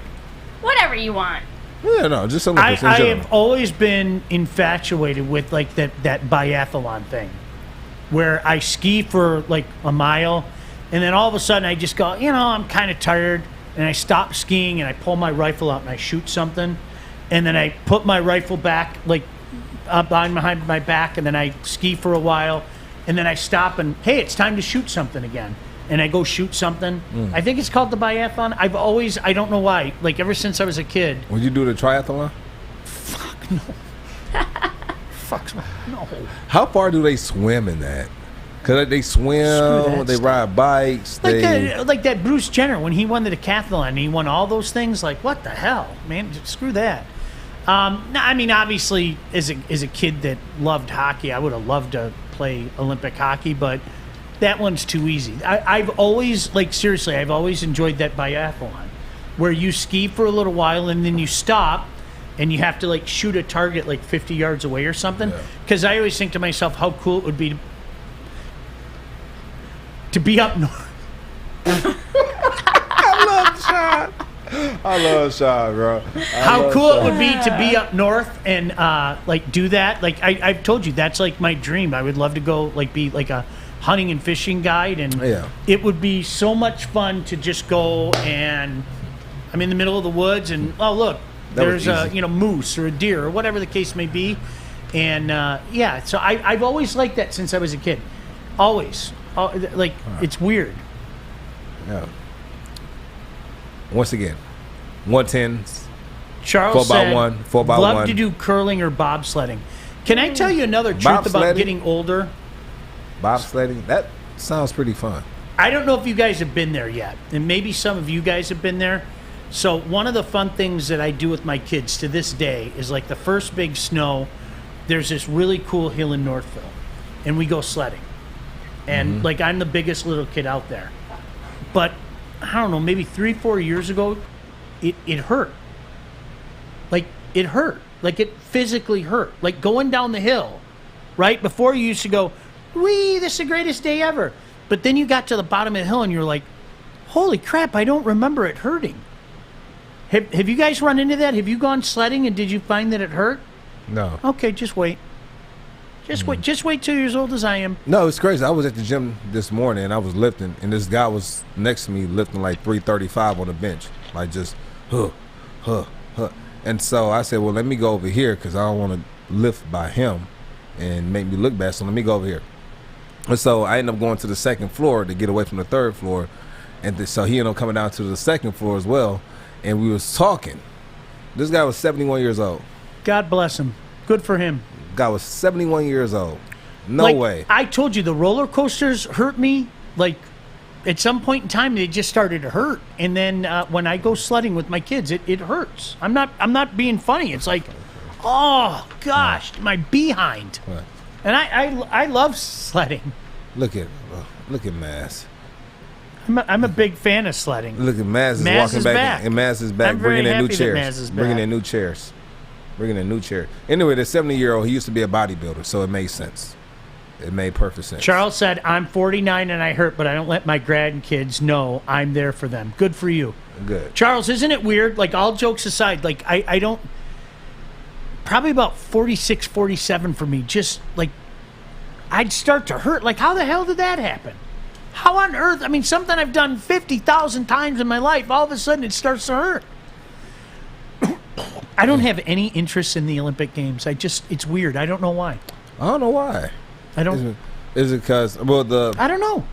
Whatever you want. Yeah, no, just Olympics in I general. have always been infatuated with like that biathlon thing, where I ski for like a mile, and then all of a sudden I just go, I'm kind of tired, and I stop skiing and I pull my rifle out and I shoot something, and then I put my rifle back like behind my back, and then I ski for a while, and then I stop and hey, it's time to shoot something again. And I go shoot something. I think it's called the biathlon. I don't know why, like ever since I was a kid. Would you do the triathlon? Fuck no. No. How far do they swim in that? Because they swim, they ride bikes. Like that Bruce Jenner when he won the decathlon and he won all those things. Like, what the hell, man? Screw that. No, I mean, obviously, as a kid that loved hockey, I would have loved to play Olympic hockey, but that one's too easy. I've always, like, seriously, I've always enjoyed that biathlon where you ski for a little while and then you stop and you have to, like, shoot a target, like, 50 yards away or something. Because I always think to myself how cool it would be to be up north. I love Sean, bro. How cool it would be to be up north and like do that. Like I've told you, that's like my dream. I would love to go like be like a hunting and fishing guide, and it would be so much fun to just go and I'm in the middle of the woods and oh look, there's a moose or a deer or whatever the case may be, and so I've always liked that since I was a kid. Always, it's weird. Yeah. Once again, 110s. Charles 4x1, 4x1. Love to do curling or bobsledding. Can I tell you another truth about getting older? Bobsledding? That sounds pretty fun. I don't know if you guys have been there yet, and maybe some of you guys have been there. So one of the fun things that I do with my kids to this day is like the first big snow, there's this really cool hill in Northville, and we go sledding. And like I'm the biggest little kid out there. But I don't know, maybe 3-4 years ago, it hurt. Like it hurt. Like it physically hurt. Like going down the hill, right? Before you used to go, wee, this is the greatest day ever. But then you got to the bottom of the hill and you're like, holy crap, I don't remember it hurting. Have you guys run into that? Have you gone sledding and did you find that it hurt? No. Okay, just wait. Just wait 2 years old as I am. No, it's crazy. I was at the gym this morning and I was lifting, and this guy was next to me lifting like 335 on the bench, like just And so I said, well, let me go over here because I don't want to lift by him. and make me look bad. So let me go over here. And so I ended up going to the second floor to get away from the third floor. And so he ended up coming down to the second floor as well. And we was talking. This guy was 71 years old. God bless him. Good for him. Guy was 71 years old. No way. I told you the roller coasters hurt me. Like, at some point in time, they just started to hurt. And then when I go sledding with my kids, it hurts. I'm not being funny. It's like, oh gosh, my behind. Right. And I love sledding. Look at Maz. I'm a big fan of sledding. Look at Maz is Maz walking is back, and Maz is back, I'm very bringing in new happy that chairs. Maz is Bringing back. in new chairs. Bringing in new chairs. Anyway, the 70-year-old, he used to be a bodybuilder, so it made sense. It made perfect sense. Charles said, I'm 49 and I hurt, but I don't let my grandkids know I'm there for them. Good for you. Good. Charles, isn't it weird? Like, all jokes aside, like, I don't... Probably about 46, 47 for me. Just, like, I'd start to hurt. Like, how the hell did that happen? How on earth? I mean, something I've done 50,000 times in my life, all of a sudden it starts to hurt. I don't have any interest in the Olympic Games. It's weird. I don't know why. I don't know why. I don't... Is it because, well, I don't know.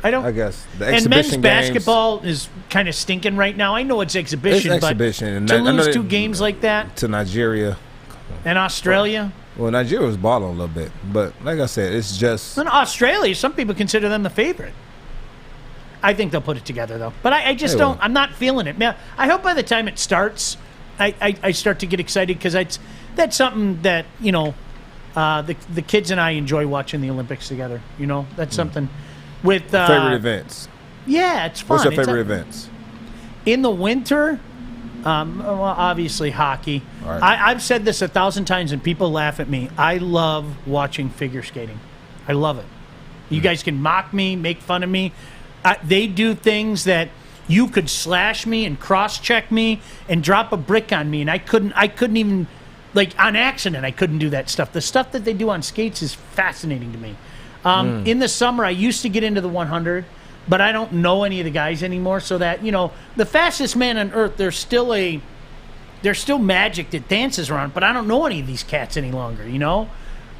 I guess the and exhibition men's games, basketball is kind of stinking right now. I know it's exhibition, It's exhibition, but and to I know lose they- 2 games like that to Nigeria. and Australia... Well, Nigeria was balling a little bit, but like I said, it's just... In Australia, some people consider them the favorite. I think they'll put it together, though. But I just They don't... will. I'm not feeling it. Man, I hope by the time it starts, I start to get excited because that's something that, you know, the kids and I enjoy watching the Olympics together. You know, that's something with... favorite events. Yeah, it's fun. What's your It's favorite events? in the winter, well, obviously hockey. All right. I've said this 1,000 times and people laugh at me. I love watching figure skating. I love it. You guys can mock me, make fun of me. They do things that you could slash me and cross-check me and drop a brick on me, and I couldn't even, like, on accident, I couldn't do that stuff. The stuff that they do on skates is fascinating to me. In the summer, I used to get into the 100, but I don't know any of the guys anymore, so that, you know, the fastest man on earth, there's still magic that dances around, but I don't know any of these cats any longer, you know?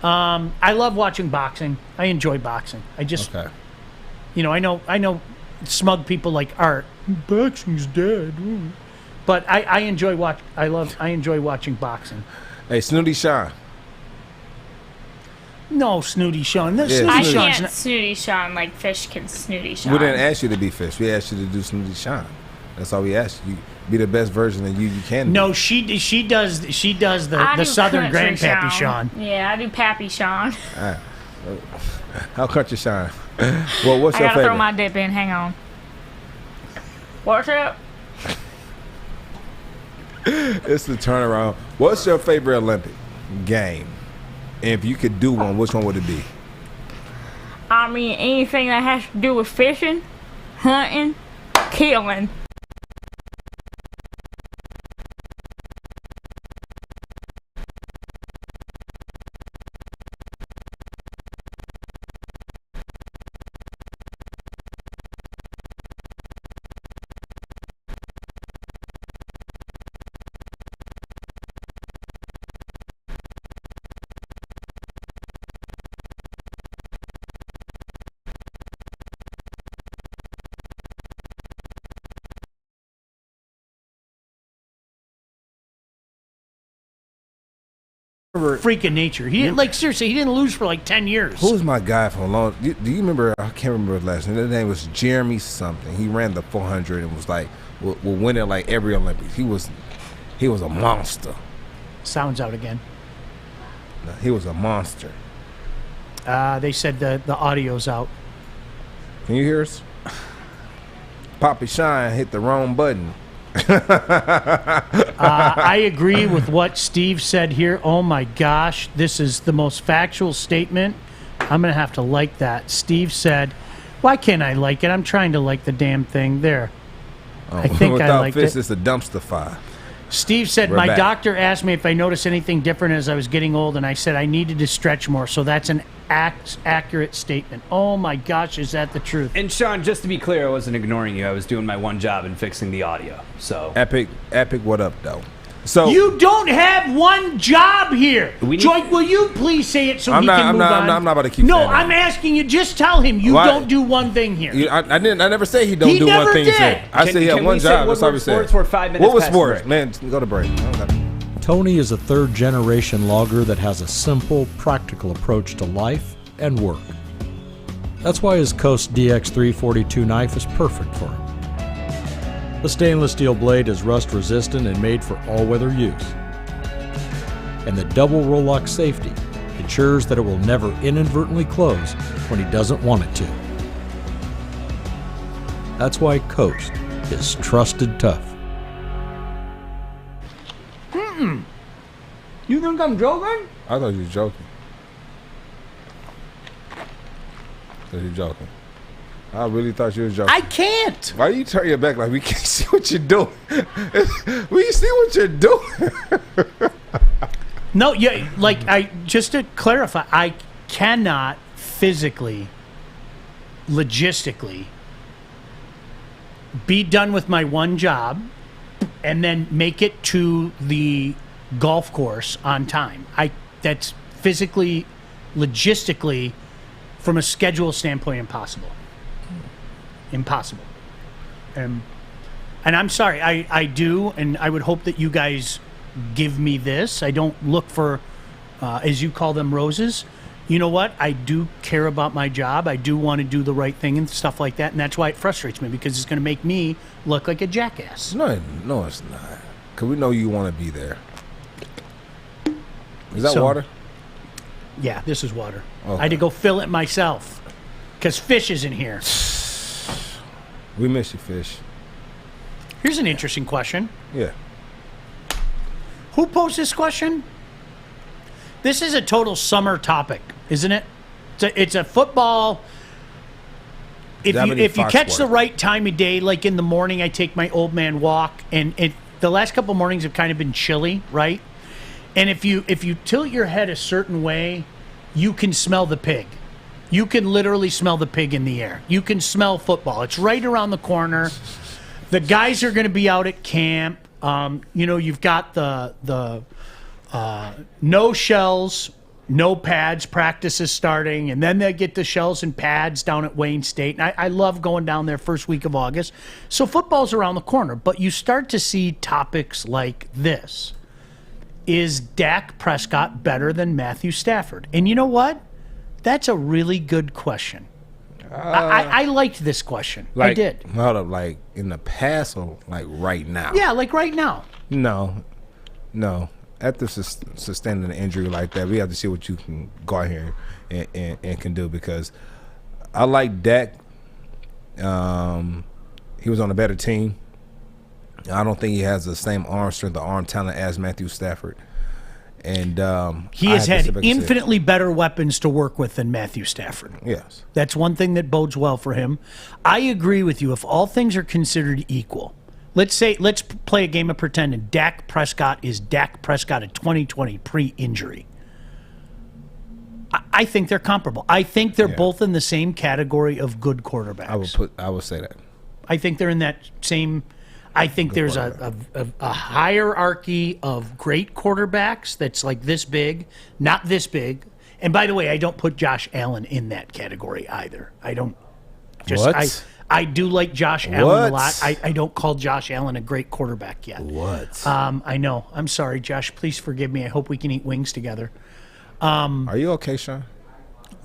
I love watching boxing. I enjoy boxing. Okay. You know, I know smug people like Art. Boxing's dead. Ooh. But I enjoy watching boxing. Hey, Snooty Sean. No, Snooty Sean. Yeah, I Snooty. can't snooty Sean like fish can snooty Sean. We didn't ask you to be fish. We asked you to do Snooty Sean. That's all we asked you. Be the best version of you can. No, be. she does the do Southern country Grandpappy Sean. Yeah, I do Pappy Sean. How country Sean? Well, what's I your gotta favorite? throw my dip in. Hang on. What's up? It's the turnaround. What's your favorite Olympic game? And if you could do one, which one would it be? I mean, anything that has to do with fishing, hunting, killing. Freak of nature. He didn't, like, seriously, he didn't lose for like 10 years. Who's my guy from a long? Do you remember? I can't remember his last name. His name was Jeremy something. He ran the 400 and was like, will win it like every Olympics. He was a monster. Sounds out again. No, he was a monster. They said the audio's out. Can you hear us? Poppy Shine hit the wrong button. I agree with what Steve said here. Oh my gosh, this is the most factual statement. I'm going to have to like that. Steve said, why can't I like it? I'm trying to like the damn thing. There. I think I Without liked fish, it. it's a dumpster fire. Steve said, We're my back. doctor asked me if I noticed anything different as I was getting old, and I said I needed to stretch more. So that's an accurate statement. Oh my gosh, is that the truth? And Sean, just to be clear, I wasn't ignoring you. I was doing my one job in fixing the audio. So Epic, what up though? So you don't have one job here. Joique, will you please say it so he can move on? I'm not about to keep No, saying that. I'm asking you. Just tell him you don't do one thing here. I never say he don't do one thing. I said he had one job. That's all we said. We're 5 minutes What was past sports? break. Man, go to break. Tony is a third-generation logger that has a simple, practical approach to life and work. That's why his Coast DX342 knife is perfect for him. The stainless steel blade is rust-resistant and made for all-weather use. And the double roll-lock safety ensures that it will never inadvertently close when he doesn't want it to. That's why Coast is trusted tough. You think I'm joking? I thought you were joking. I really thought you were joking. I can't. Why do you turn your back like we can't see what you're doing? We see what you're doing. No, yeah, just to clarify, I cannot physically, logistically be done with my one job and then make it to the golf course on time. That's physically, logistically, from a schedule standpoint, impossible. And I'm sorry, I do, and I would hope that you guys give me this. I don't look for, as you call them, roses. You know what? I do care about my job. I do want to do the right thing and stuff like that, and that's why it frustrates me, because it's going to make me look like a jackass. No, it's not. Because we know you want to be there. Is that water? Yeah, this is water. Okay. I had to go fill it myself because fish is in here. We miss you, fish. Here's an interesting question. Yeah. Who posed this question? This is a total summer topic, isn't it? It's a football. If you catch the right time of day, like in the morning, I take my old man walk, and the last couple mornings have kind of been chilly, right? And if you tilt your head a certain way, you can smell the pig. You can literally smell the pig in the air. You can smell football. It's right around the corner. The guys are going to be out at camp. You've got the no shells, no pads. Practice is starting, and then they get the shells and pads down at Wayne State. And I love going down there first week of August. So football's around the corner, but you start to see topics like this. Is Dak Prescott better than Matthew Stafford? And you know what? That's a really good question. I liked this question. I did. Hold up, like in the past or like right now? Yeah, like right now. No. After sustaining an injury like that, we have to see what you can go out here and can do, because I like Dak. He was on a better team. I don't think he has the same arm strength or arm talent as Matthew Stafford. And he has had infinitely better weapons to work with than Matthew Stafford. Yes. That's one thing that bodes well for him. I agree with you. If all things are considered equal, let's play a game of pretend. Dak Prescott is Dak Prescott of 2020 pre-injury. I think they're comparable. I think they're both in the same category of good quarterbacks. I would say that. I think they're in that same. I think there's a hierarchy of great quarterbacks that's like this big, not this big. And by the way, I don't put Josh Allen in that category either. I don't. I do like Josh Allen a lot. I don't call Josh Allen a great quarterback yet. What? I know. I'm sorry, Josh. Please forgive me. I hope we can eat wings together. Are you okay, Sean?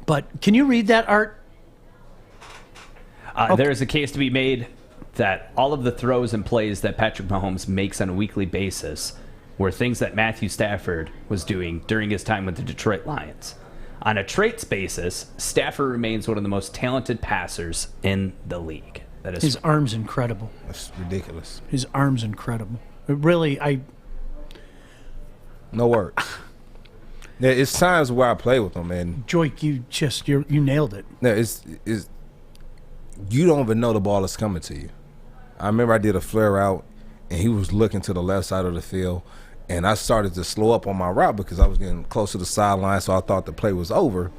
But can you read that, Art? There is a case to be made that all of the throws and plays that Patrick Mahomes makes on a weekly basis were things that Matthew Stafford was doing during his time with the Detroit Lions. On a traits basis, Stafford remains one of the most talented passers in the league. That is his arm's incredible. That's ridiculous. His arm's incredible. It really, no words. Yeah, it's times where I play with him, and Joique, you nailed it. No, it's you don't even know the ball is coming to you. I remember I did a flare out, and he was looking to the left side of the field, and I started to slow up on my route because I was getting close to the sideline, so I thought the play was over.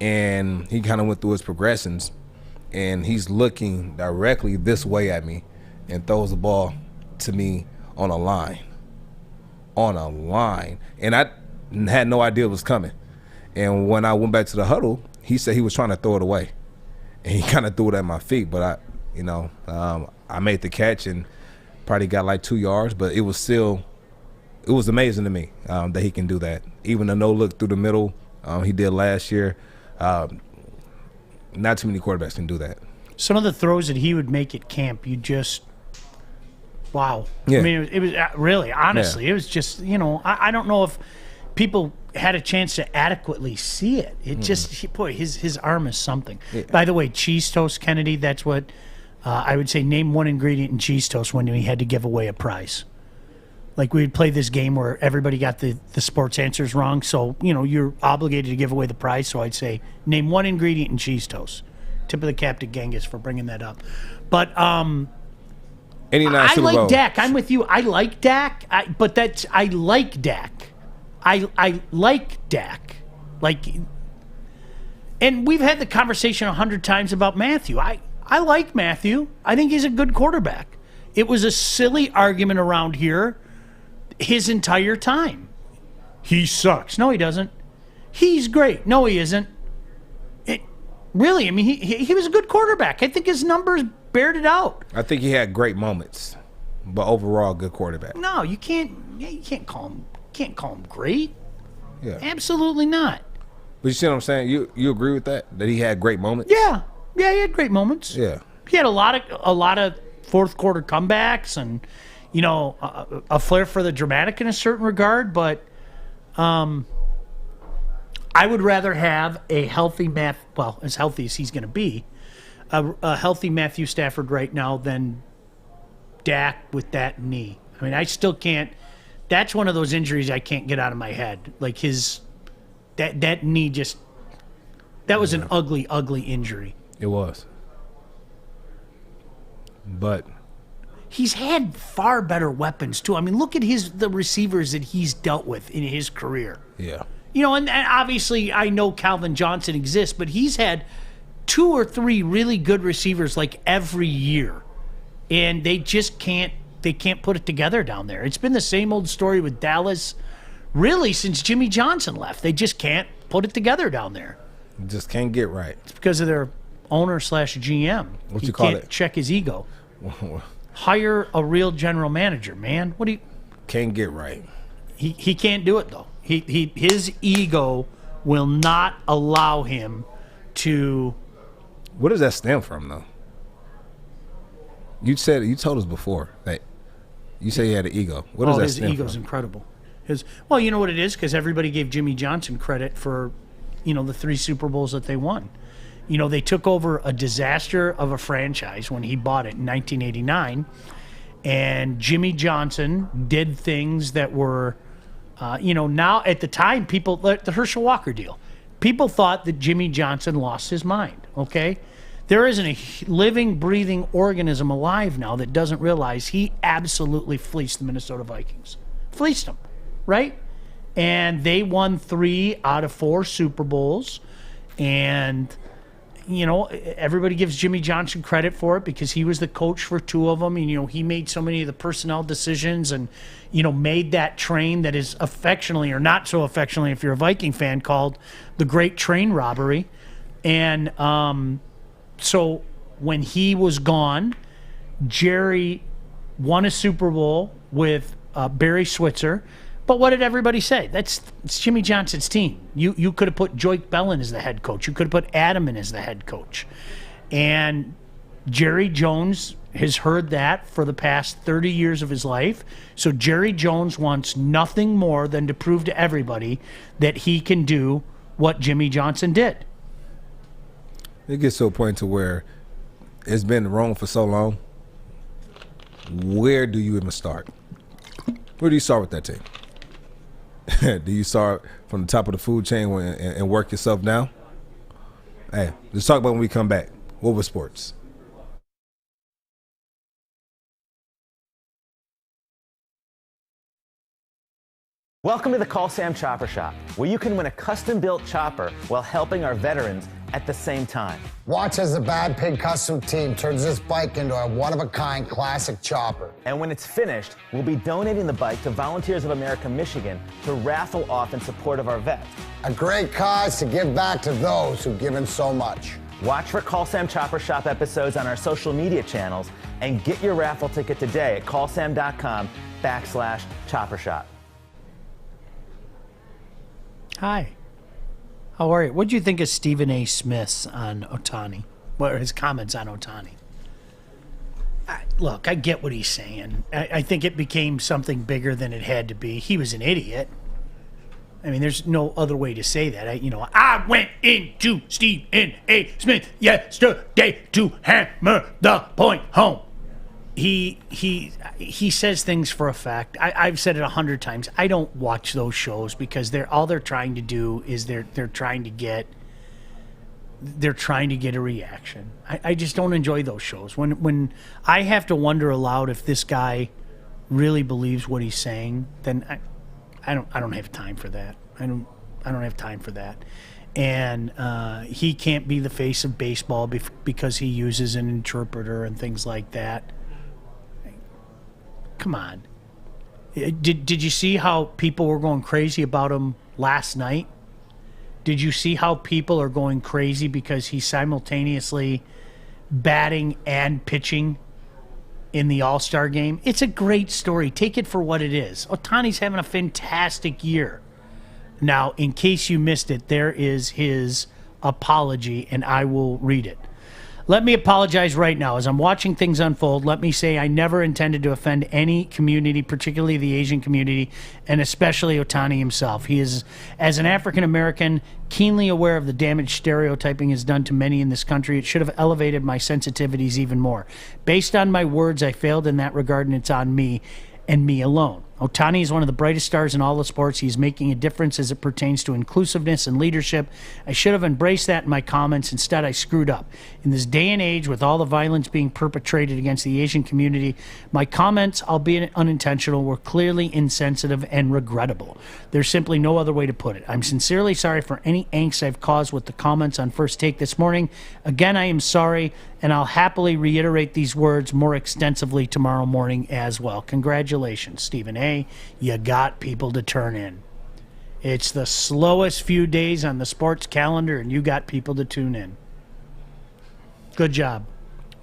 And he kind of went through his progressions, and he's looking directly this way at me and throws the ball to me on a line. on a line, and I had no idea it was coming. And when I went back to the huddle, he said he was trying to throw it away, and he kind of threw it at my feet. But I made the catch and probably got like 2 yards, but it was amazing to me that he can do that. Even the no look through the middle he did last year. Not too many quarterbacks can do that. Some of the throws that he would make at camp, you just. Wow. Yeah. I mean, it was really, honestly, it was just, I don't know if people had a chance to adequately see it. It just, his arm is something. Yeah. By the way, cheese toast, Kennedy, that's what I would say, name one ingredient in cheese toast when we had to give away a prize. Like we would play this game where everybody got the sports answers wrong. So, you're obligated to give away the prize. So I'd say, name one ingredient in cheese toast. Tip of the cap to Genghis for bringing that up. But, I like Dak. I'm with you. I like Dak. I like Dak. I like Dak. And we've had the conversation 100 times about Matthew. I like Matthew. I think he's a good quarterback. It was a silly argument around here his entire time. He sucks. No, he doesn't. He's great. No, he isn't. Really, I mean, he was a good quarterback. I think his numbers bared it out. I think he had great moments, but overall, good quarterback. No, you can't call him great. Yeah, absolutely not. But you see what I'm saying? You agree with that he had great moments? Yeah, he had great moments. Yeah, he had a lot of fourth quarter comebacks and a flair for the dramatic in a certain regard, but I would rather have a healthy as healthy as he's going to be, a healthy Matthew Stafford right now than Dak with that knee. I mean, I still can't. That's one of those injuries I can't get out of my head. Like that knee just. That was an ugly, ugly injury. It was. But he's had far better weapons too. I mean, look at the receivers that he's dealt with in his career. Yeah. And obviously I know Calvin Johnson exists, but he's had 2 or 3 really good receivers like every year. And they just can't put it together down there. It's been the same old story with Dallas really since Jimmy Johnson left. They just can't put it together down there. Just can't get right. It's because of their owner/GM. What you call it? Can't check his ego. Hire a real general manager, man. What do you... Can't get right. He can't do it, though. His ego will not allow him to... What does that stem from, though? You told us before that you say he had an ego. What does that stem from? His ego's incredible. Well, you know what it is? Because everybody gave Jimmy Johnson credit for, the 3 Super Bowls that they won. They took over a disaster of a franchise when he bought it in 1989, and Jimmy Johnson did things that were... now at the time, the Herschel Walker deal, people thought that Jimmy Johnson lost his mind, okay? There isn't a living, breathing organism alive now that doesn't realize he absolutely fleeced the Minnesota Vikings. Fleeced them, right? And they won 3 out of 4 Super Bowls, and... everybody gives Jimmy Johnson credit for it because he was the coach for 2 of them. And, he made so many of the personnel decisions and, made that train that is affectionately or not so affectionately, if you're a Viking fan, called the Great Train Robbery. And so when he was gone, Jerry won a Super Bowl with Barry Switzer. But what did everybody say? It's Jimmy Johnson's team. You could have put Joique Bellin as the head coach. You could have put Adam in as the head coach. And Jerry Jones has heard that for the past 30 years of his life. So Jerry Jones wants nothing more than to prove to everybody that he can do what Jimmy Johnson did. It gets to a point to where it's been wrong for so long. Where do you even start? Where do you start with that team? Do you start from the top of the food chain and work yourself down? Hey, let's talk about when we come back. What was sports? Welcome to the Call Sam Chopper Shop, where you can win a custom-built chopper while helping our veterans at the same time. Watch as the Bad Pig Custom team turns this bike into a one-of-a-kind classic chopper. And when it's finished, we'll be donating the bike to Volunteers of America Michigan to raffle off in support of our vets. A great cause to give back to those who've given so much. Watch for Call Sam Chopper Shop episodes on our social media channels and get your raffle ticket today at callsam.com/Chopper Shop. Hi. How are you? What did you think of Stephen A. Smith's on Ohtani? What are his comments on Ohtani? Look, I get what he's saying. I think it became something bigger than it had to be. He was an idiot. I mean, there's no other way to say that. I went into Stephen A. Smith yesterday to hammer the point home. He says things for a fact. I've said it 100 times. I don't watch those shows because all they're trying to do is they're trying to get a reaction. I just don't enjoy those shows. When I have to wonder aloud if this guy really believes what he's saying, then I don't have time for that. I don't have time for that. And he can't be the face of baseball because he uses an interpreter and things like that. Come on. Did you see how people were going crazy about him last night? Did you see how people are going crazy because he's simultaneously batting and pitching in the All-Star game? It's a great story. Take it for what it is. Ohtani's having a fantastic year. Now, in case you missed it, there is his apology, and I will read it. Let me apologize right now. As I'm watching things unfold, let me say I never intended to offend any community, particularly the Asian community, and especially Ohtani himself. He is, as an African-American, keenly aware of the damage stereotyping has done to many in this country. It should have elevated my sensitivities even more. Based on my words, I failed in that regard, and it's on me and me alone. Ohtani is one of the brightest stars in all the sports. He's making a difference as it pertains to inclusiveness and leadership. I should have embraced that in my comments. Instead, I screwed up. In this day and age, with all the violence being perpetrated against the Asian community, my comments, albeit unintentional, were clearly insensitive and regrettable. There's simply no other way to put it. I'm sincerely sorry for any angst I've caused with the comments on First Take this morning. Again, I am sorry, and I'll happily reiterate these words more extensively tomorrow morning as well. Congratulations, Stephen A. You got people to turn in. It's the slowest few days on the sports calendar, and you got people to tune in. Good job.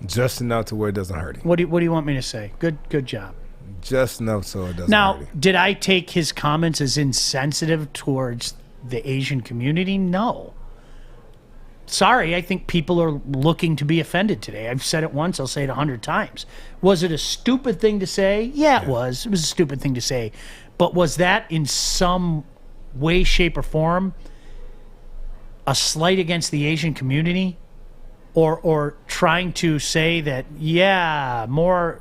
Just enough to where it doesn't hurt him. What do you want me to say? Good job. Just enough so it doesn't hurt Now, him. did I take his comments as insensitive towards the Asian community? No. Sorry, I think people are looking to be offended today. I've said it once, I'll say it 100 times. Was it a stupid thing to say? Yeah, it was. It was a stupid thing to say. But was that in some way, shape, or form a slight against the Asian community? Or trying to say that, yeah, more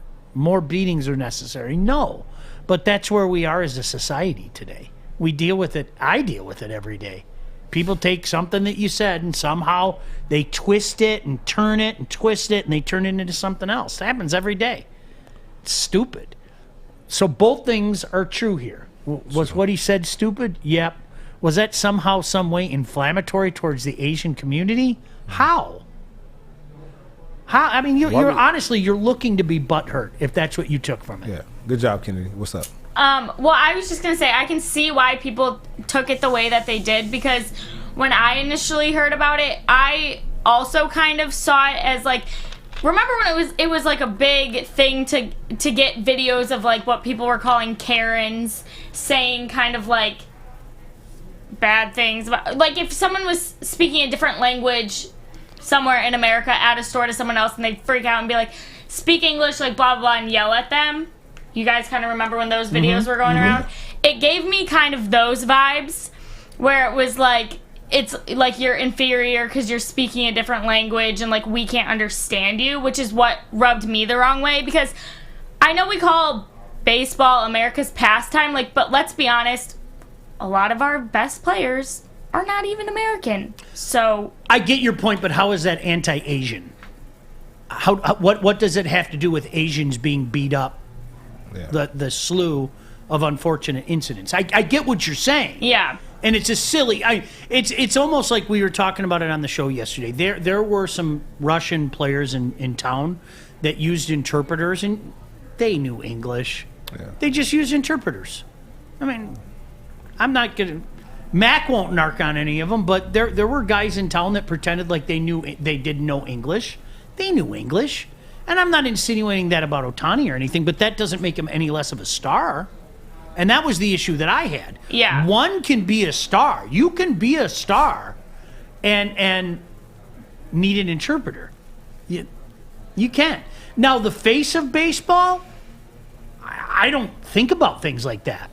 beatings are necessary? No. But that's where we are as a society today. We deal with it. I deal with it every day. People take something that you said and somehow they twist it and turn it and twist it and they turn it into something else. It happens every day. It's stupid. So both things are true here. Was what he said stupid? Yep. Was that somehow, some way inflammatory towards the Asian community? How? I mean, you're honestly, you're looking to be butthurt if that's what you took from it. Yeah. Good job, Kennedy. What's up? Well, I was just going to say, I can see why people took it the way that they did, because when I initially heard about it, I also kind of saw it as like, remember when it was like a big thing to get videos of like what people were calling Karens saying kind of like bad things about, like if someone was speaking a different language somewhere in America at a store to someone else and they'd freak out and be like, speak English, like blah, blah, blah, and yell at them. You guys kind of remember when those videos were going around? It gave me kind of those vibes where it was like, it's like you're inferior because you're speaking a different language and like we can't understand you, which is what rubbed me the wrong way, because I know we call baseball America's pastime, like, but let's be honest, a lot of our best players are not even American. So I get your point, but how is that anti-Asian? What does it have to do with Asians being beat up? Yeah. The slew of unfortunate incidents. I get what you're saying. Yeah. And it's a silly. It's almost like we were talking about it on the show yesterday. There were some Russian players in town that used interpreters, and they knew English. Yeah. They just used interpreters. I mean, I'm not gonna. Mac won't narc on any of them, but there were guys in town that pretended like they didn't know English. They knew English, and I'm not insinuating that about Ohtani or anything, but that doesn't make him any less of a star. And that was the issue that I had. Yeah. One can be a star. You can be a star and need an interpreter. You can. Now, the face of baseball, I don't think about things like that.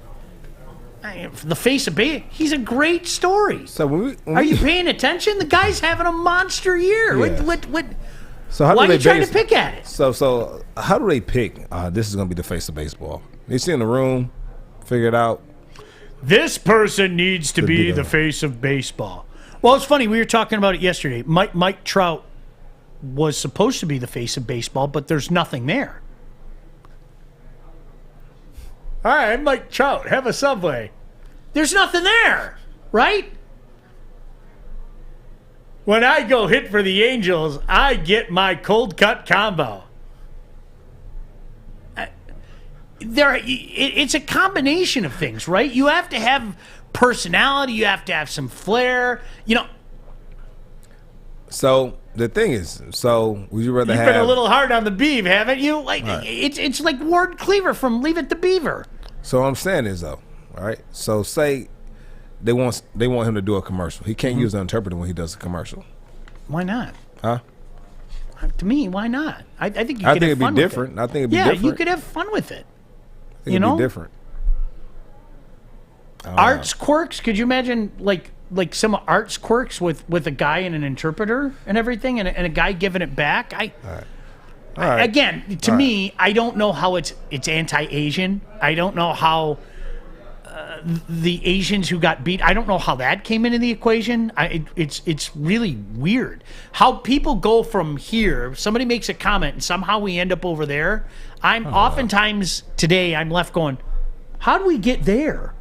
The face of baseball, he's a great story. So are you paying attention? The guy's having a monster year. Yes. What? So how why do are they you trying to pick at it? So how do they pick? This is going to be the face of baseball. They sit in the room, figure it out. This person needs to be the face of baseball. Well, it's funny. We were talking about it yesterday. Mike Trout was supposed to be the face of baseball, but there's nothing there. Hi, I'm Mike Trout. Have a Subway. There's nothing there, right? When I go hit for the Angels, I get my cold cut combo. It's a combination of things, right? You have to have personality. You have to have some flair. So the thing is, would you rather You've have? been a little hard on the Beav, haven't you? Like it's like Ward Cleaver from Leave It to Beaver. So what I'm saying is though, all right. So say they want him to do a commercial. He can't use an interpreter when he does a commercial. Why not? Huh? To me, why not? I think you I could think have it'd be fun different. with it. I think it'd be different. Yeah, you could have fun with it. I think it'd be different. Art's quirks. Could you imagine like some of Art's quirks with a guy and an interpreter and everything, and a guy giving it back? All right. Again, to me, I don't know how it's anti-Asian. I don't know how the Asians who got beat. I don't know how that came into the equation. It's really weird how people go from here. Somebody makes a comment and somehow we end up over there. Oftentimes today I'm left going, how do we get there?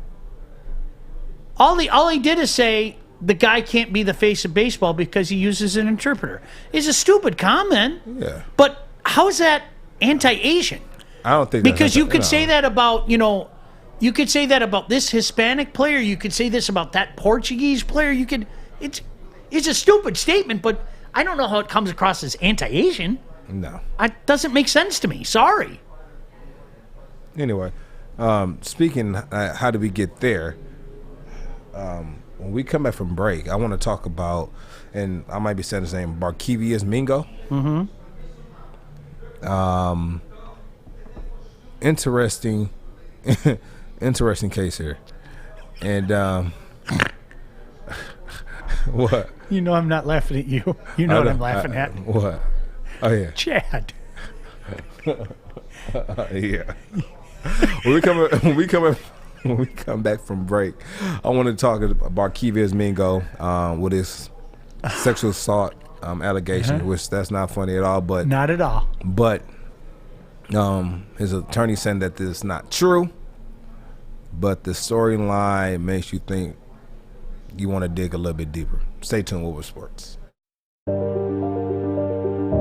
All he did is say the guy can't be the face of baseball because he uses an interpreter. It's a stupid comment. Yeah. But how is that anti-Asian? I don't think because you could say that about you could say that about this Hispanic player. You could say this about that Portuguese player. It's a stupid statement, but I don't know how it comes across as anti-Asian. No. It doesn't make sense to me. Sorry. Anyway, speaking, how do we get there? When we come back from break, I want to talk about, and I might be saying his name, Barkevius Mingo. Interesting case here. And what? You know I'm not laughing at you. You know what I'm laughing at. What? Oh yeah. Chad. Yeah. When we come back from break, I want to talk about Barkevius Mingo with his sexual assault allegation, which that's not funny at all. But not at all. But his attorney saying that this is not true. But the storyline makes you think you want to dig a little bit deeper. Stay tuned with Woodward Sports.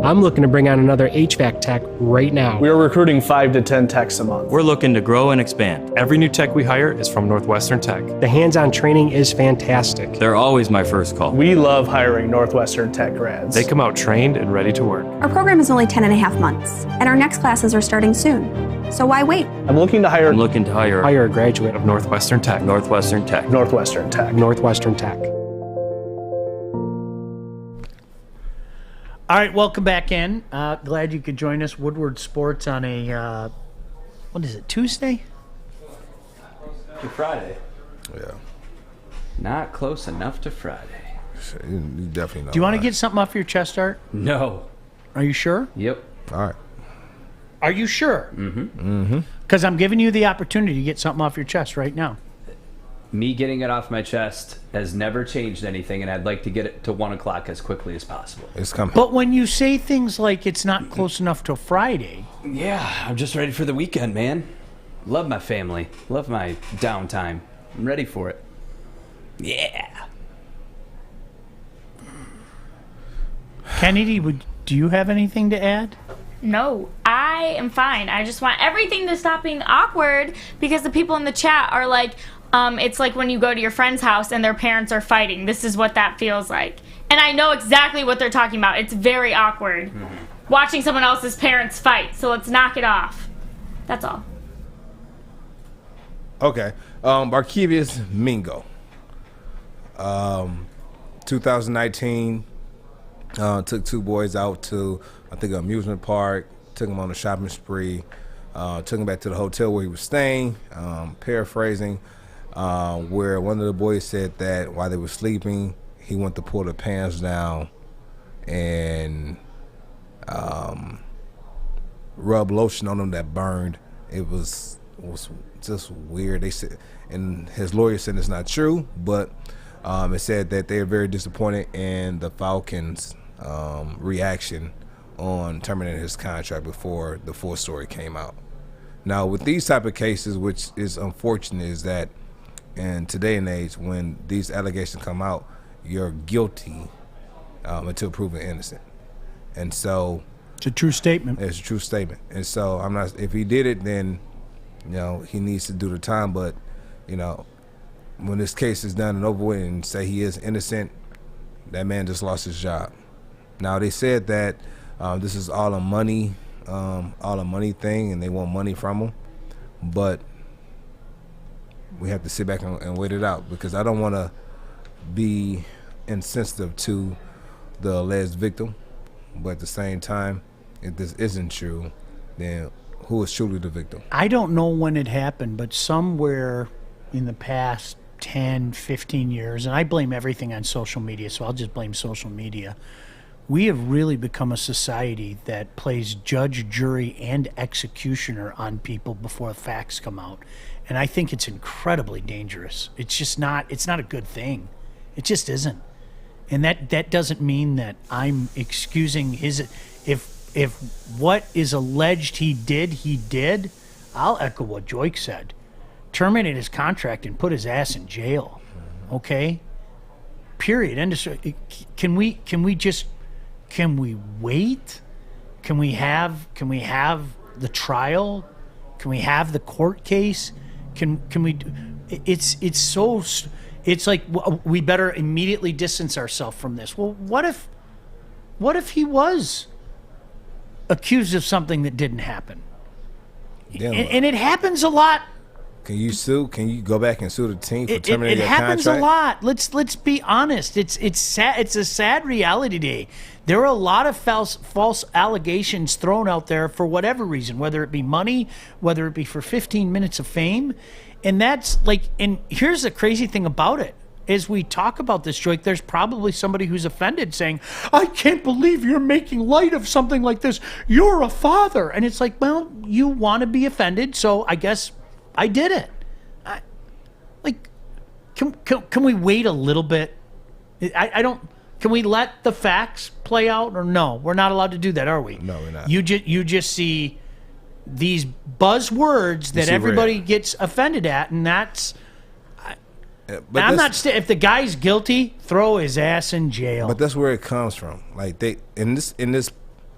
I'm looking to bring on another HVAC tech right now. We are recruiting 5 to 10 techs a month. We're looking to grow and expand. Every new tech we hire is from Northwestern Tech. The hands-on training is fantastic. They're always my first call. We love hiring Northwestern Tech grads. They come out trained and ready to work. Our program is only 10.5 months, and our next classes are starting soon. So why wait? I'm looking to hire a graduate of Northwestern Tech. Northwestern Tech. Northwestern Tech. Northwestern Tech. All right, welcome back in. Glad you could join us. Woodward Sports on a, what is it, Tuesday? Friday. Yeah. Not close enough to Friday. You definitely know. Do you want to get something off your chest, Art? No. Are you sure? Yep. All right. Are you sure? Mm-hmm. Because I'm giving you the opportunity to get something off your chest right now. Me getting it off my chest has never changed anything, and I'd like to get it to 1 o'clock as quickly as possible. It's coming. But when you say things like it's not close enough to Friday. Yeah, I'm just ready for the weekend, man. Love my family. Love my downtime. I'm ready for it. Yeah. Kennedy, do you have anything to add? No, I am fine. I just want everything to stop being awkward because the people in the chat are like, it's like when you go to your friend's house and their parents are fighting. This is what that feels like. And I know exactly what they're talking about. It's very awkward watching someone else's parents fight. So let's knock it off. That's all. Okay. Barkevius Mingo. 2019, took two boys out to, I think, an amusement park, took them on a shopping spree, took them back to the hotel where he was staying, paraphrasing, where one of the boys said that while they were sleeping, he went to pull the pants down and rub lotion on them that burned. It was just weird. They said, and his lawyer said it's not true, but it said that they are very disappointed in the Falcons' reaction on terminating his contract before the full story came out. Now, with these type of cases, which is unfortunate, is that in today and age, when these allegations come out, you're guilty until proven innocent. And so it's a true statement. It's a true statement. And so I'm not. If he did it, then he needs to do the time. But when this case is done and over with, and say he is innocent, that man just lost his job. Now they said that this is all a money thing, and they want money from him. But we have to sit back and wait it out, because I don't want to be insensitive to the alleged victim, but at the same time, if this isn't true, then who is truly the victim? I don't know when it happened, but somewhere in the past 10, 15 years, and I blame everything on social media, so I'll just blame social media, we have really become a society that plays judge, jury, and executioner on people before facts come out. And I think it's incredibly dangerous. It's not a good thing. It just isn't. And that doesn't mean that I'm excusing if what is alleged he did, I'll echo what Joique said. Terminate his contract and put his ass in jail. Okay? Period. End of story. Can we wait? Can we have the trial? Can we have the court case? Can we? It's like we better immediately distance ourselves from this. Well, what if he was accused of something that didn't happen? And it happens a lot. Can you sue? Can you go back and sue the team for terminating their contract? It happens a lot. Let's be honest. It's sad. It's a sad reality today. There are a lot of false allegations thrown out there for whatever reason, whether it be money, whether it be for 15 minutes of fame. And that's like, and here's the crazy thing about it. As we talk about this, Joique, there's probably somebody who's offended saying, I can't believe you're making light of something like this. You're a father. And it's like, well, you want to be offended, so I guess I did it. Can we wait a little bit? Can we let the facts play out, or no? We're not allowed to do that, are we? No, we're not. You just see these buzzwords that everybody gets offended at, and that's. If the guy's guilty, throw his ass in jail. But that's where it comes from. Like in this,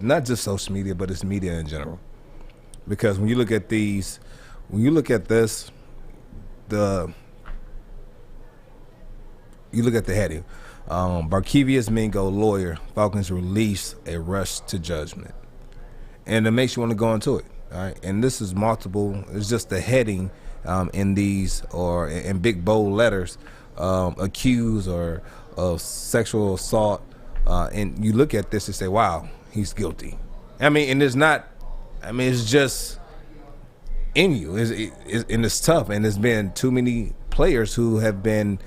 not just social media, but it's media in general. Because when you look at this, you look at the heading. Barkevius Mingo, lawyer, Falcons release a rush to judgment. And it makes you want to go into it. All right. And this is multiple. It's just the heading in these, or in big bold letters, accused or of sexual assault. And you look at this and say, wow, he's guilty. And it's just in you. And it's tough. And there's been too many players who have been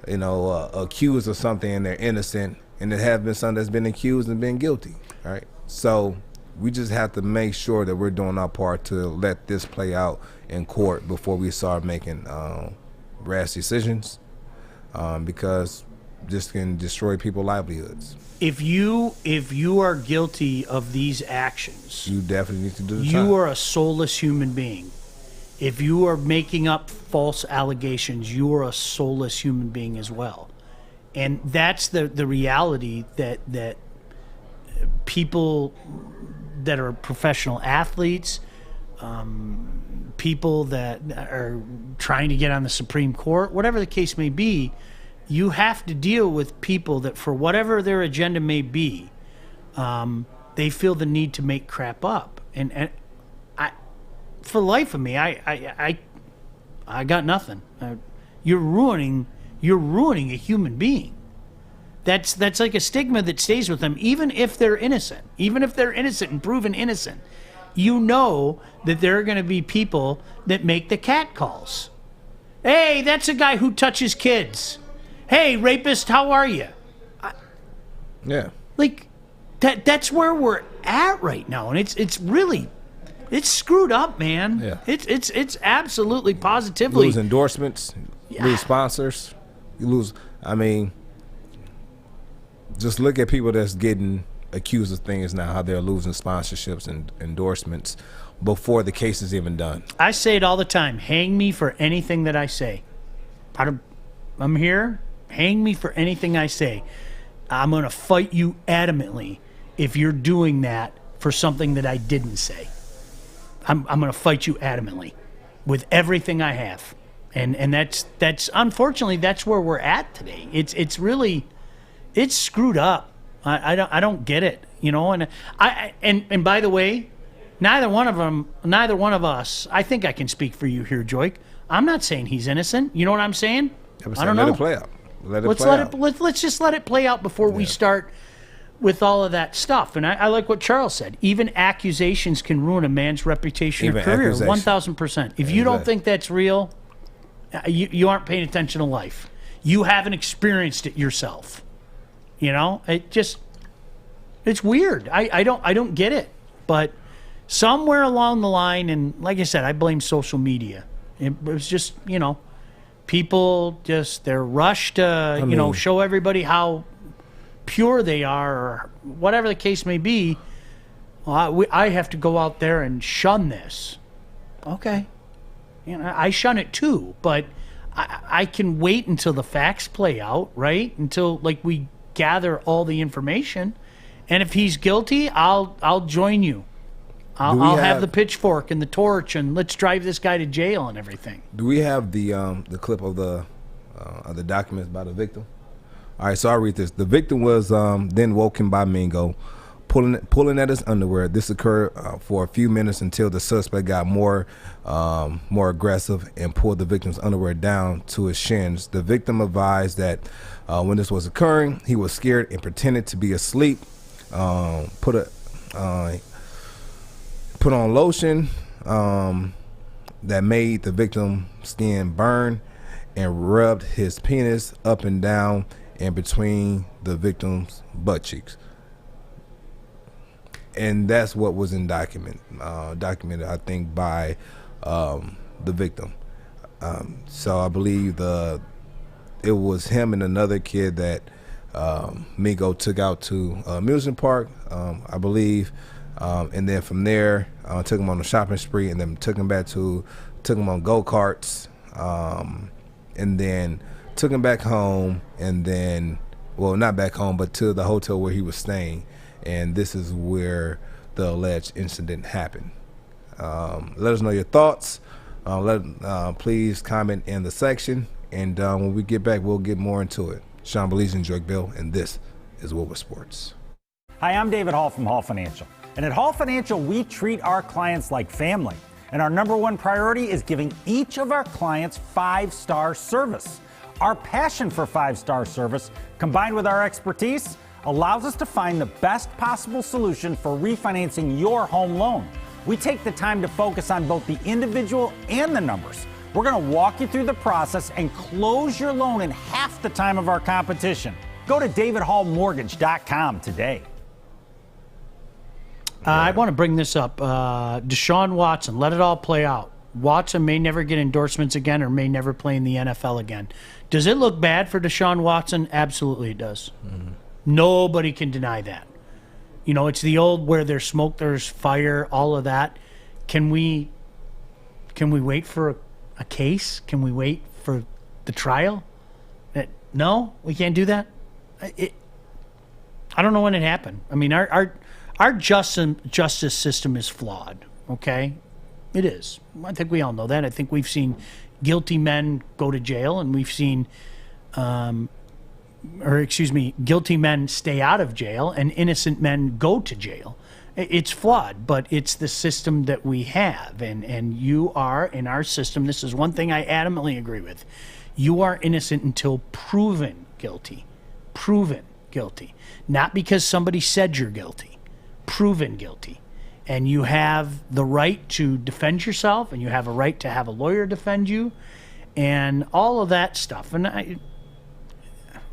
accused of something and they're innocent, and there have been some that's been accused and been guilty. All right. So we just have to make sure that we're doing our part to let this play out in court before we start making rash decisions, because this can destroy people's livelihoods. If you are guilty of these actions, you definitely need to do the time. You are a soulless human being. If you are making up false allegations, you are a soulless human being as well. And that's the reality that people that are professional athletes, people that are trying to get on the Supreme Court, whatever the case may be, you have to deal with people that, for whatever their agenda may be, they feel the need to make crap up. And I, for the life of me, I got nothing. You're ruining a human being. That's like a stigma that stays with them, even if they're innocent. Even if they're innocent and proven innocent, you know that there are going to be people that make the cat calls. Hey, that's a guy who touches kids. Hey, rapist, how are you? Yeah. Like that's where we're at right now, and it's really screwed up, man. Yeah. It's absolutely positively. You lose endorsements, you lose sponsors, you lose. I mean, just look at people that's getting accused of things now, how they're losing sponsorships and endorsements before the case is even done. I say it all the time. Hang me for anything that I say. I'm here. Hang me for anything I say. I'm going to fight you adamantly if you're doing that for something that I didn't say. I'm going to fight you adamantly with everything I have. And that's unfortunately that's where we're at today. It's really screwed up. I don't get it, you know. And by the way, neither one of us. I think I can speak for you here, Joique. I'm not saying he's innocent. You know what I'm saying? I don't know. Let it play out. Let's just let it play out before we start with all of that stuff. And I like what Charles said. Even accusations can ruin a man's reputation or career. 1,000%. If you don't think that's real, you aren't paying attention to life. You haven't experienced it yourself. You know, it's weird. I don't get it. But somewhere along the line, and like I said, I blame social media. It was just, you know, people they're rushed to, show everybody how pure they are or whatever the case may be. Well, I have to go out there and shun this. Okay. You know, I shun it too, but I can wait until the facts play out, right? Until we gather all the information, and if he's guilty, I'll join you. I'll have the pitchfork and the torch, and let's drive this guy to jail and everything. Do we have the clip of the documents by the victim? All right, so I'll read this. The victim was then woken by Mingo, pulling at his underwear. This occurred for a few minutes until the suspect got more aggressive and pulled the victim's underwear down to his shins. The victim advised that when this was occurring, he was scared and pretended to be asleep. Put on lotion that made the victim's skin burn and rubbed his penis up and down and between the victim's butt cheeks. And that's what was documented, I think, by the victim. So I believe it was him and another kid that Mingo took out to amusement park, I believe. And then from there, took him on a shopping spree, and then took him on go-karts, and then took him back home, and then, well, not back home, but to the hotel where he was staying. And this is where the alleged incident happened. Let us know your thoughts. Please comment in the section, and when we get back, we'll get more into it. Sean Baligian, Joique Bill, and this is Woodward Sports. Hi, I'm David Hall from Hall Financial. And at Hall Financial, we treat our clients like family. And our number one priority is giving each of our clients 5-star service. Our passion for 5-star service, combined with our expertise, allows us to find the best possible solution for refinancing your home loan. We take the time to focus on both the individual and the numbers. We're going to walk you through the process and close your loan in half the time of our competition. Go to davidhallmortgage.com today. I want to bring this up. Deshaun Watson, let it all play out. Watson may never get endorsements again or may never play in the NFL again. Does it look bad for Deshaun Watson? Absolutely it does. Mm-hmm. Nobody can deny that. You know, it's the old where there's smoke, there's fire, all of that. Can we Can we wait for a case? Can we wait for the trial? No, we can't do that. I don't know when it happened. I mean, our justice system is flawed. Okay, it is. I think we all know that. I think we've seen guilty men go to jail, and we've seen, guilty men stay out of jail, and innocent men go to jail. It's flawed, but it's the system that we have, and you are in our system. This is one thing I adamantly agree with. You are innocent until proven guilty. Proven guilty. Not because somebody said you're guilty. Proven guilty. And you have the right to defend yourself, and you have a right to have a lawyer defend you, and all of that stuff. And I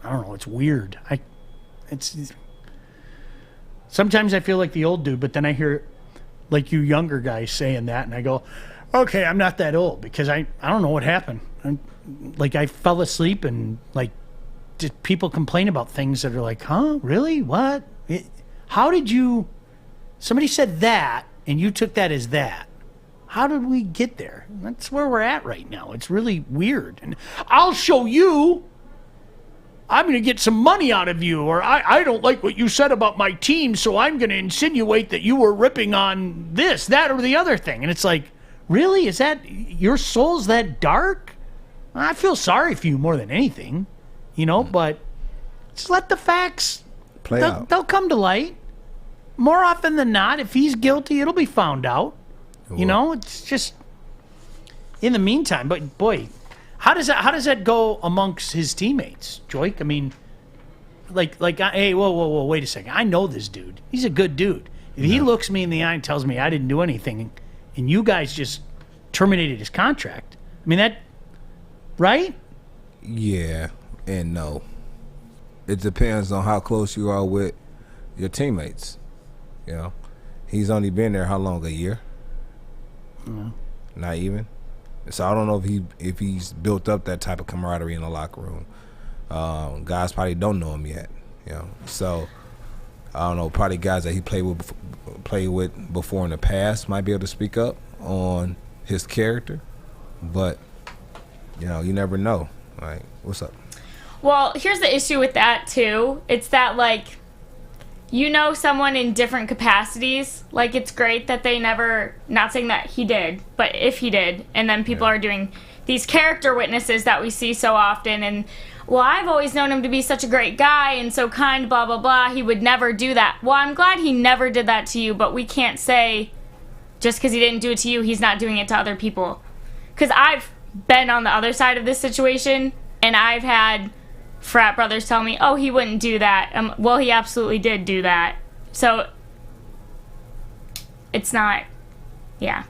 don't know, it's weird. Sometimes I feel like the old dude, but then I hear like you younger guys saying that, and I go, okay, I'm not that old, because I don't know what happened. I fell asleep, and like, did people complain about things that are like, huh, really? What? How did you? Somebody said that, and you took that as that. How did we get there? That's where we're at right now. It's really weird. And I'll show you. I'm going to get some money out of you, or I don't like what you said about my team, so I'm going to insinuate that you were ripping on this, that, or the other thing. And it's like, really? Is that your soul's that dark? I feel sorry for you more than anything, but just let the facts play out. They'll come to light. More often than not, if he's guilty, it'll be found out. It's just in the meantime. But boy, how does that go amongst his teammates, Joique? I mean, hey, whoa, wait a second. I know this dude. He's a good dude. If he looks me in the eye and tells me I didn't do anything, and you guys just terminated his contract, I mean, that, right? Yeah and no. It depends on how close you are with your teammates. He's only been there how long? A year? Not even. So I don't know if he's built up that type of camaraderie in the locker room. Guys probably don't know him yet. So I don't know. Probably guys that he played with before in the past might be able to speak up on his character, but you never know. Like, what's up? Well, here's the issue with that too. It's that someone in different capacities. Like, it's great that they never, not saying that he did, but if he did, and then people are doing these character witnesses that we see so often, and, well, I've always known him to be such a great guy and so kind, blah, blah, blah, he would never do that. Well, I'm glad he never did that to you, but we can't say just because he didn't do it to you, he's not doing it to other people. Because I've been on the other side of this situation, and I've had frat brothers tell me, oh, he wouldn't do that. Well, he absolutely did do that. So it's not, yeah.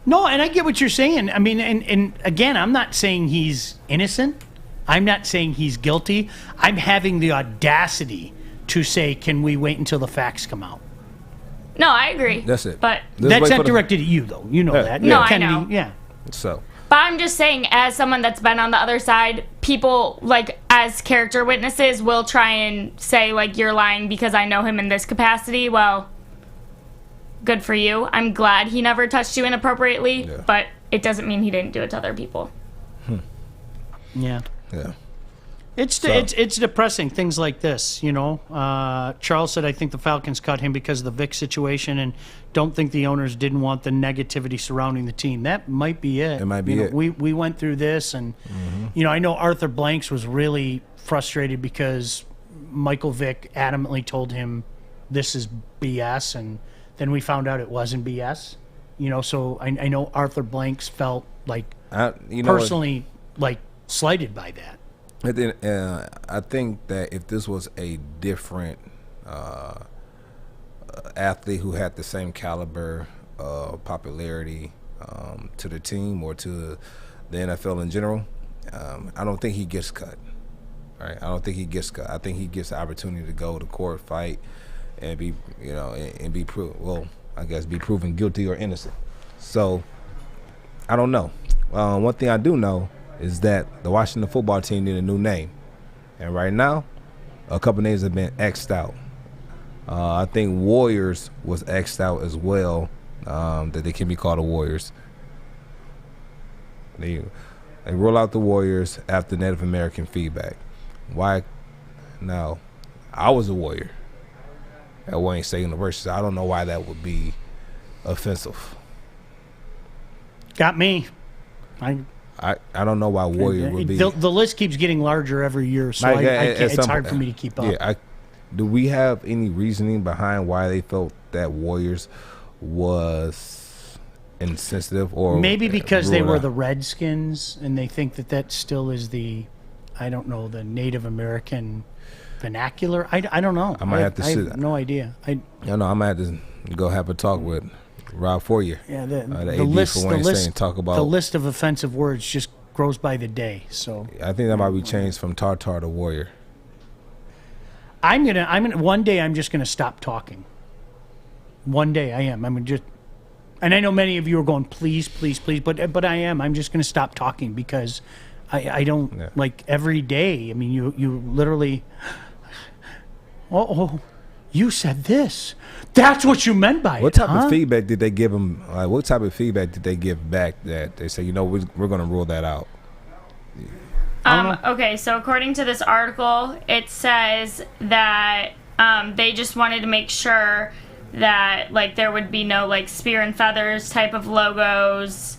No, and I get what you're saying. I mean, and again, I'm not saying he's innocent. I'm not saying he's guilty. I'm having the audacity to say, can we wait until the facts come out? No, I agree. That's it. But that's not directed at you, though. You know that. No, I know. Yeah. So. But I'm just saying, as someone that's been on the other side, people, as character witnesses, will try and say, you're lying because I know him in this capacity. Well, good for you. I'm glad he never touched you inappropriately, but it doesn't mean he didn't do it to other people. Yeah. Yeah. It's depressing, things like this, Charles said, I think the Falcons cut him because of the Vic situation and don't think the owners didn't want the negativity surrounding the team. That might be it. It might be it. We went through this, and, I know Arthur Blanks was really frustrated because Michael Vick adamantly told him this is BS, and then we found out it wasn't BS. So I know Arthur Blanks felt personally slighted by that. I think that if this was a different athlete who had the same caliber of popularity to the team or to the NFL in general, I don't think he gets cut. Right? I don't think he gets cut. I think he gets the opportunity to go to court, fight, and be be proven guilty or innocent. So I don't know. One thing I do know is that the Washington football team need a new name. And right now, a couple names have been X'd out. I think Warriors was X'd out as well, that they can be called the Warriors. They roll out the Warriors after Native American feedback. Why? Now, I was a Warrior at Wayne State University. I don't know why that would be offensive. Got me. I don't know why Warrior would be. The list keeps getting larger every year, so Like, it's hard for me to keep up. Yeah, do we have any reasoning behind why they felt that Warriors was insensitive, or maybe because they were the Redskins and they think that still is the, I don't know, the Native American vernacular. I don't know. I might have to I have no idea. I might have to go have a talk with Rob Fourier. Yeah, the list, talk about the list of offensive words just grows by the day. So I think that might be changed from Tartar to Warrior. I'm gonna one day I'm just gonna stop talking. One day I am. I'm just, and I know many of you are going, please, but I am. I'm just gonna stop talking because I don't like every day. I mean, you literally. Oh, you said this. That's what you meant by What it. type of feedback did they give him? What type of feedback did they give back that they say, we're going to rule that out? Okay, so according to this article, it says that they just wanted to make sure that like there would be no like spear and feathers type of logos,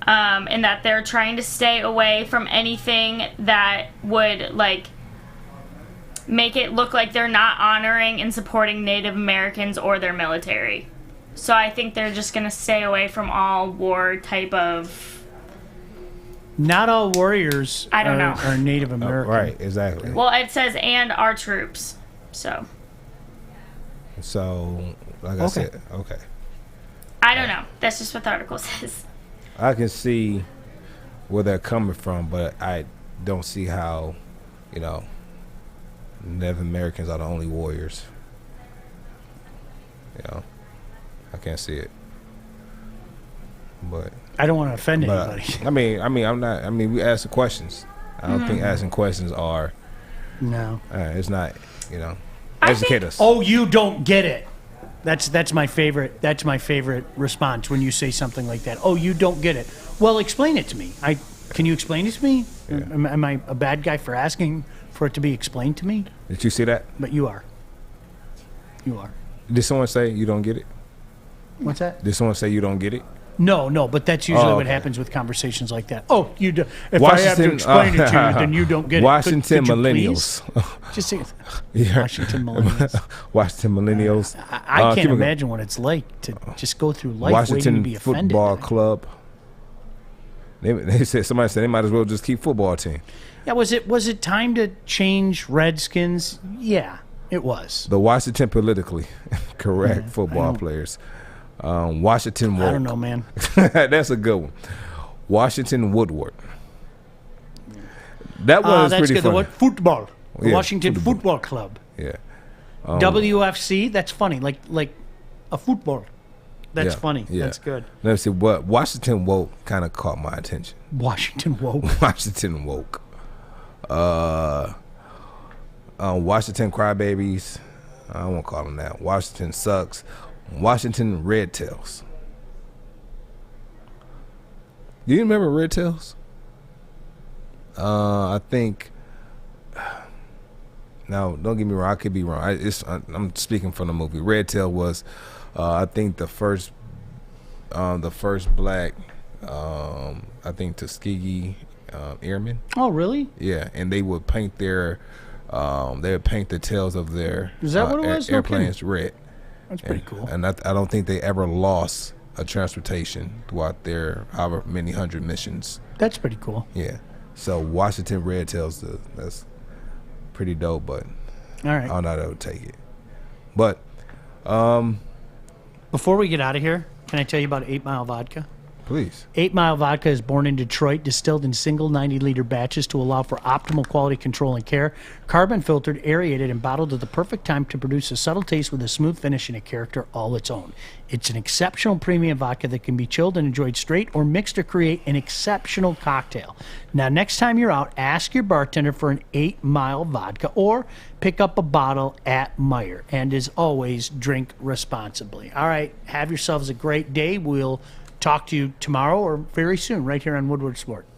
and that they're trying to stay away from anything that would like make it look like they're not honoring and supporting Native Americans or their military. So I think they're just going to stay away from all war type of... Not all warriors I don't know. are Native American. Right, exactly. Well, it says, and our troops. So, like I said, okay. I don't know. That's just what the article says. I can see where they're coming from, but I don't see how, Native Americans are the only warriors. I can't see it. But I don't want to offend anybody. I'm not. I mean, we ask the questions. I don't think asking questions are. No. It's not. Educate us. Oh, you don't get it. That's my favorite. That's my favorite response when you say something like that. Oh, you don't get it. Well, explain it to me. Can you explain it to me? Yeah. Am I a bad guy for asking for it to be explained to me? Did you see that? But you are. You are. Did someone say you don't get it? What's that? Did someone say you don't get it? No, but that's usually what happens with conversations like that. Oh, you do. If I have to explain it to you, then you don't get Washington it. Could millennials. Just say yeah. Washington millennials. Washington millennials. I can't imagine what it's like to just go through life waiting to be offended. Football Club. They said somebody said they might as well just keep football team. Yeah, was it time to change Redskins? Yeah, it was. The Washington politically correct football players. Washington Woke. I don't know, man. That's a good one. Washington Woodward. That one is pretty funny. Football. The Washington Football Club. Yeah. WFC. That's funny. Like a football. That's funny. Yeah. That's good. Let me see. What Washington Woke kind of caught my attention. Washington Woke. Washington Woke. Washington Crybabies. I won't call them that. Washington Sucks. Washington Red Tails. Do you remember Red Tails? I think. Now, don't get me wrong. I could be wrong. I'm speaking from the movie. Red Tail was, I think, the first black, I think, Tuskegee airmen. Oh, really? Yeah, and they would paint the tails of their Is that what it was? airplanes red. That's pretty cool. And I don't think they ever lost a transportation throughout their however many hundred missions. That's pretty cool. Yeah. So Washington Red Tails, that's pretty dope, but all right. I don't know how that would take it. But before we get out of here, can I tell you about 8 Mile Vodka? Please. 8 Mile Vodka is born in Detroit, distilled in single 90-liter batches to allow for optimal quality control and care. Carbon filtered, aerated, and bottled at the perfect time to produce a subtle taste with a smooth finish and a character all its own. It's an exceptional premium vodka that can be chilled and enjoyed straight or mixed to create an exceptional cocktail. Now, next time you're out, ask your bartender for an 8 Mile Vodka or pick up a bottle at Meijer. And as always, drink responsibly. All right, have yourselves a great day. We'll talk to you tomorrow or very soon right here on Woodward Sports.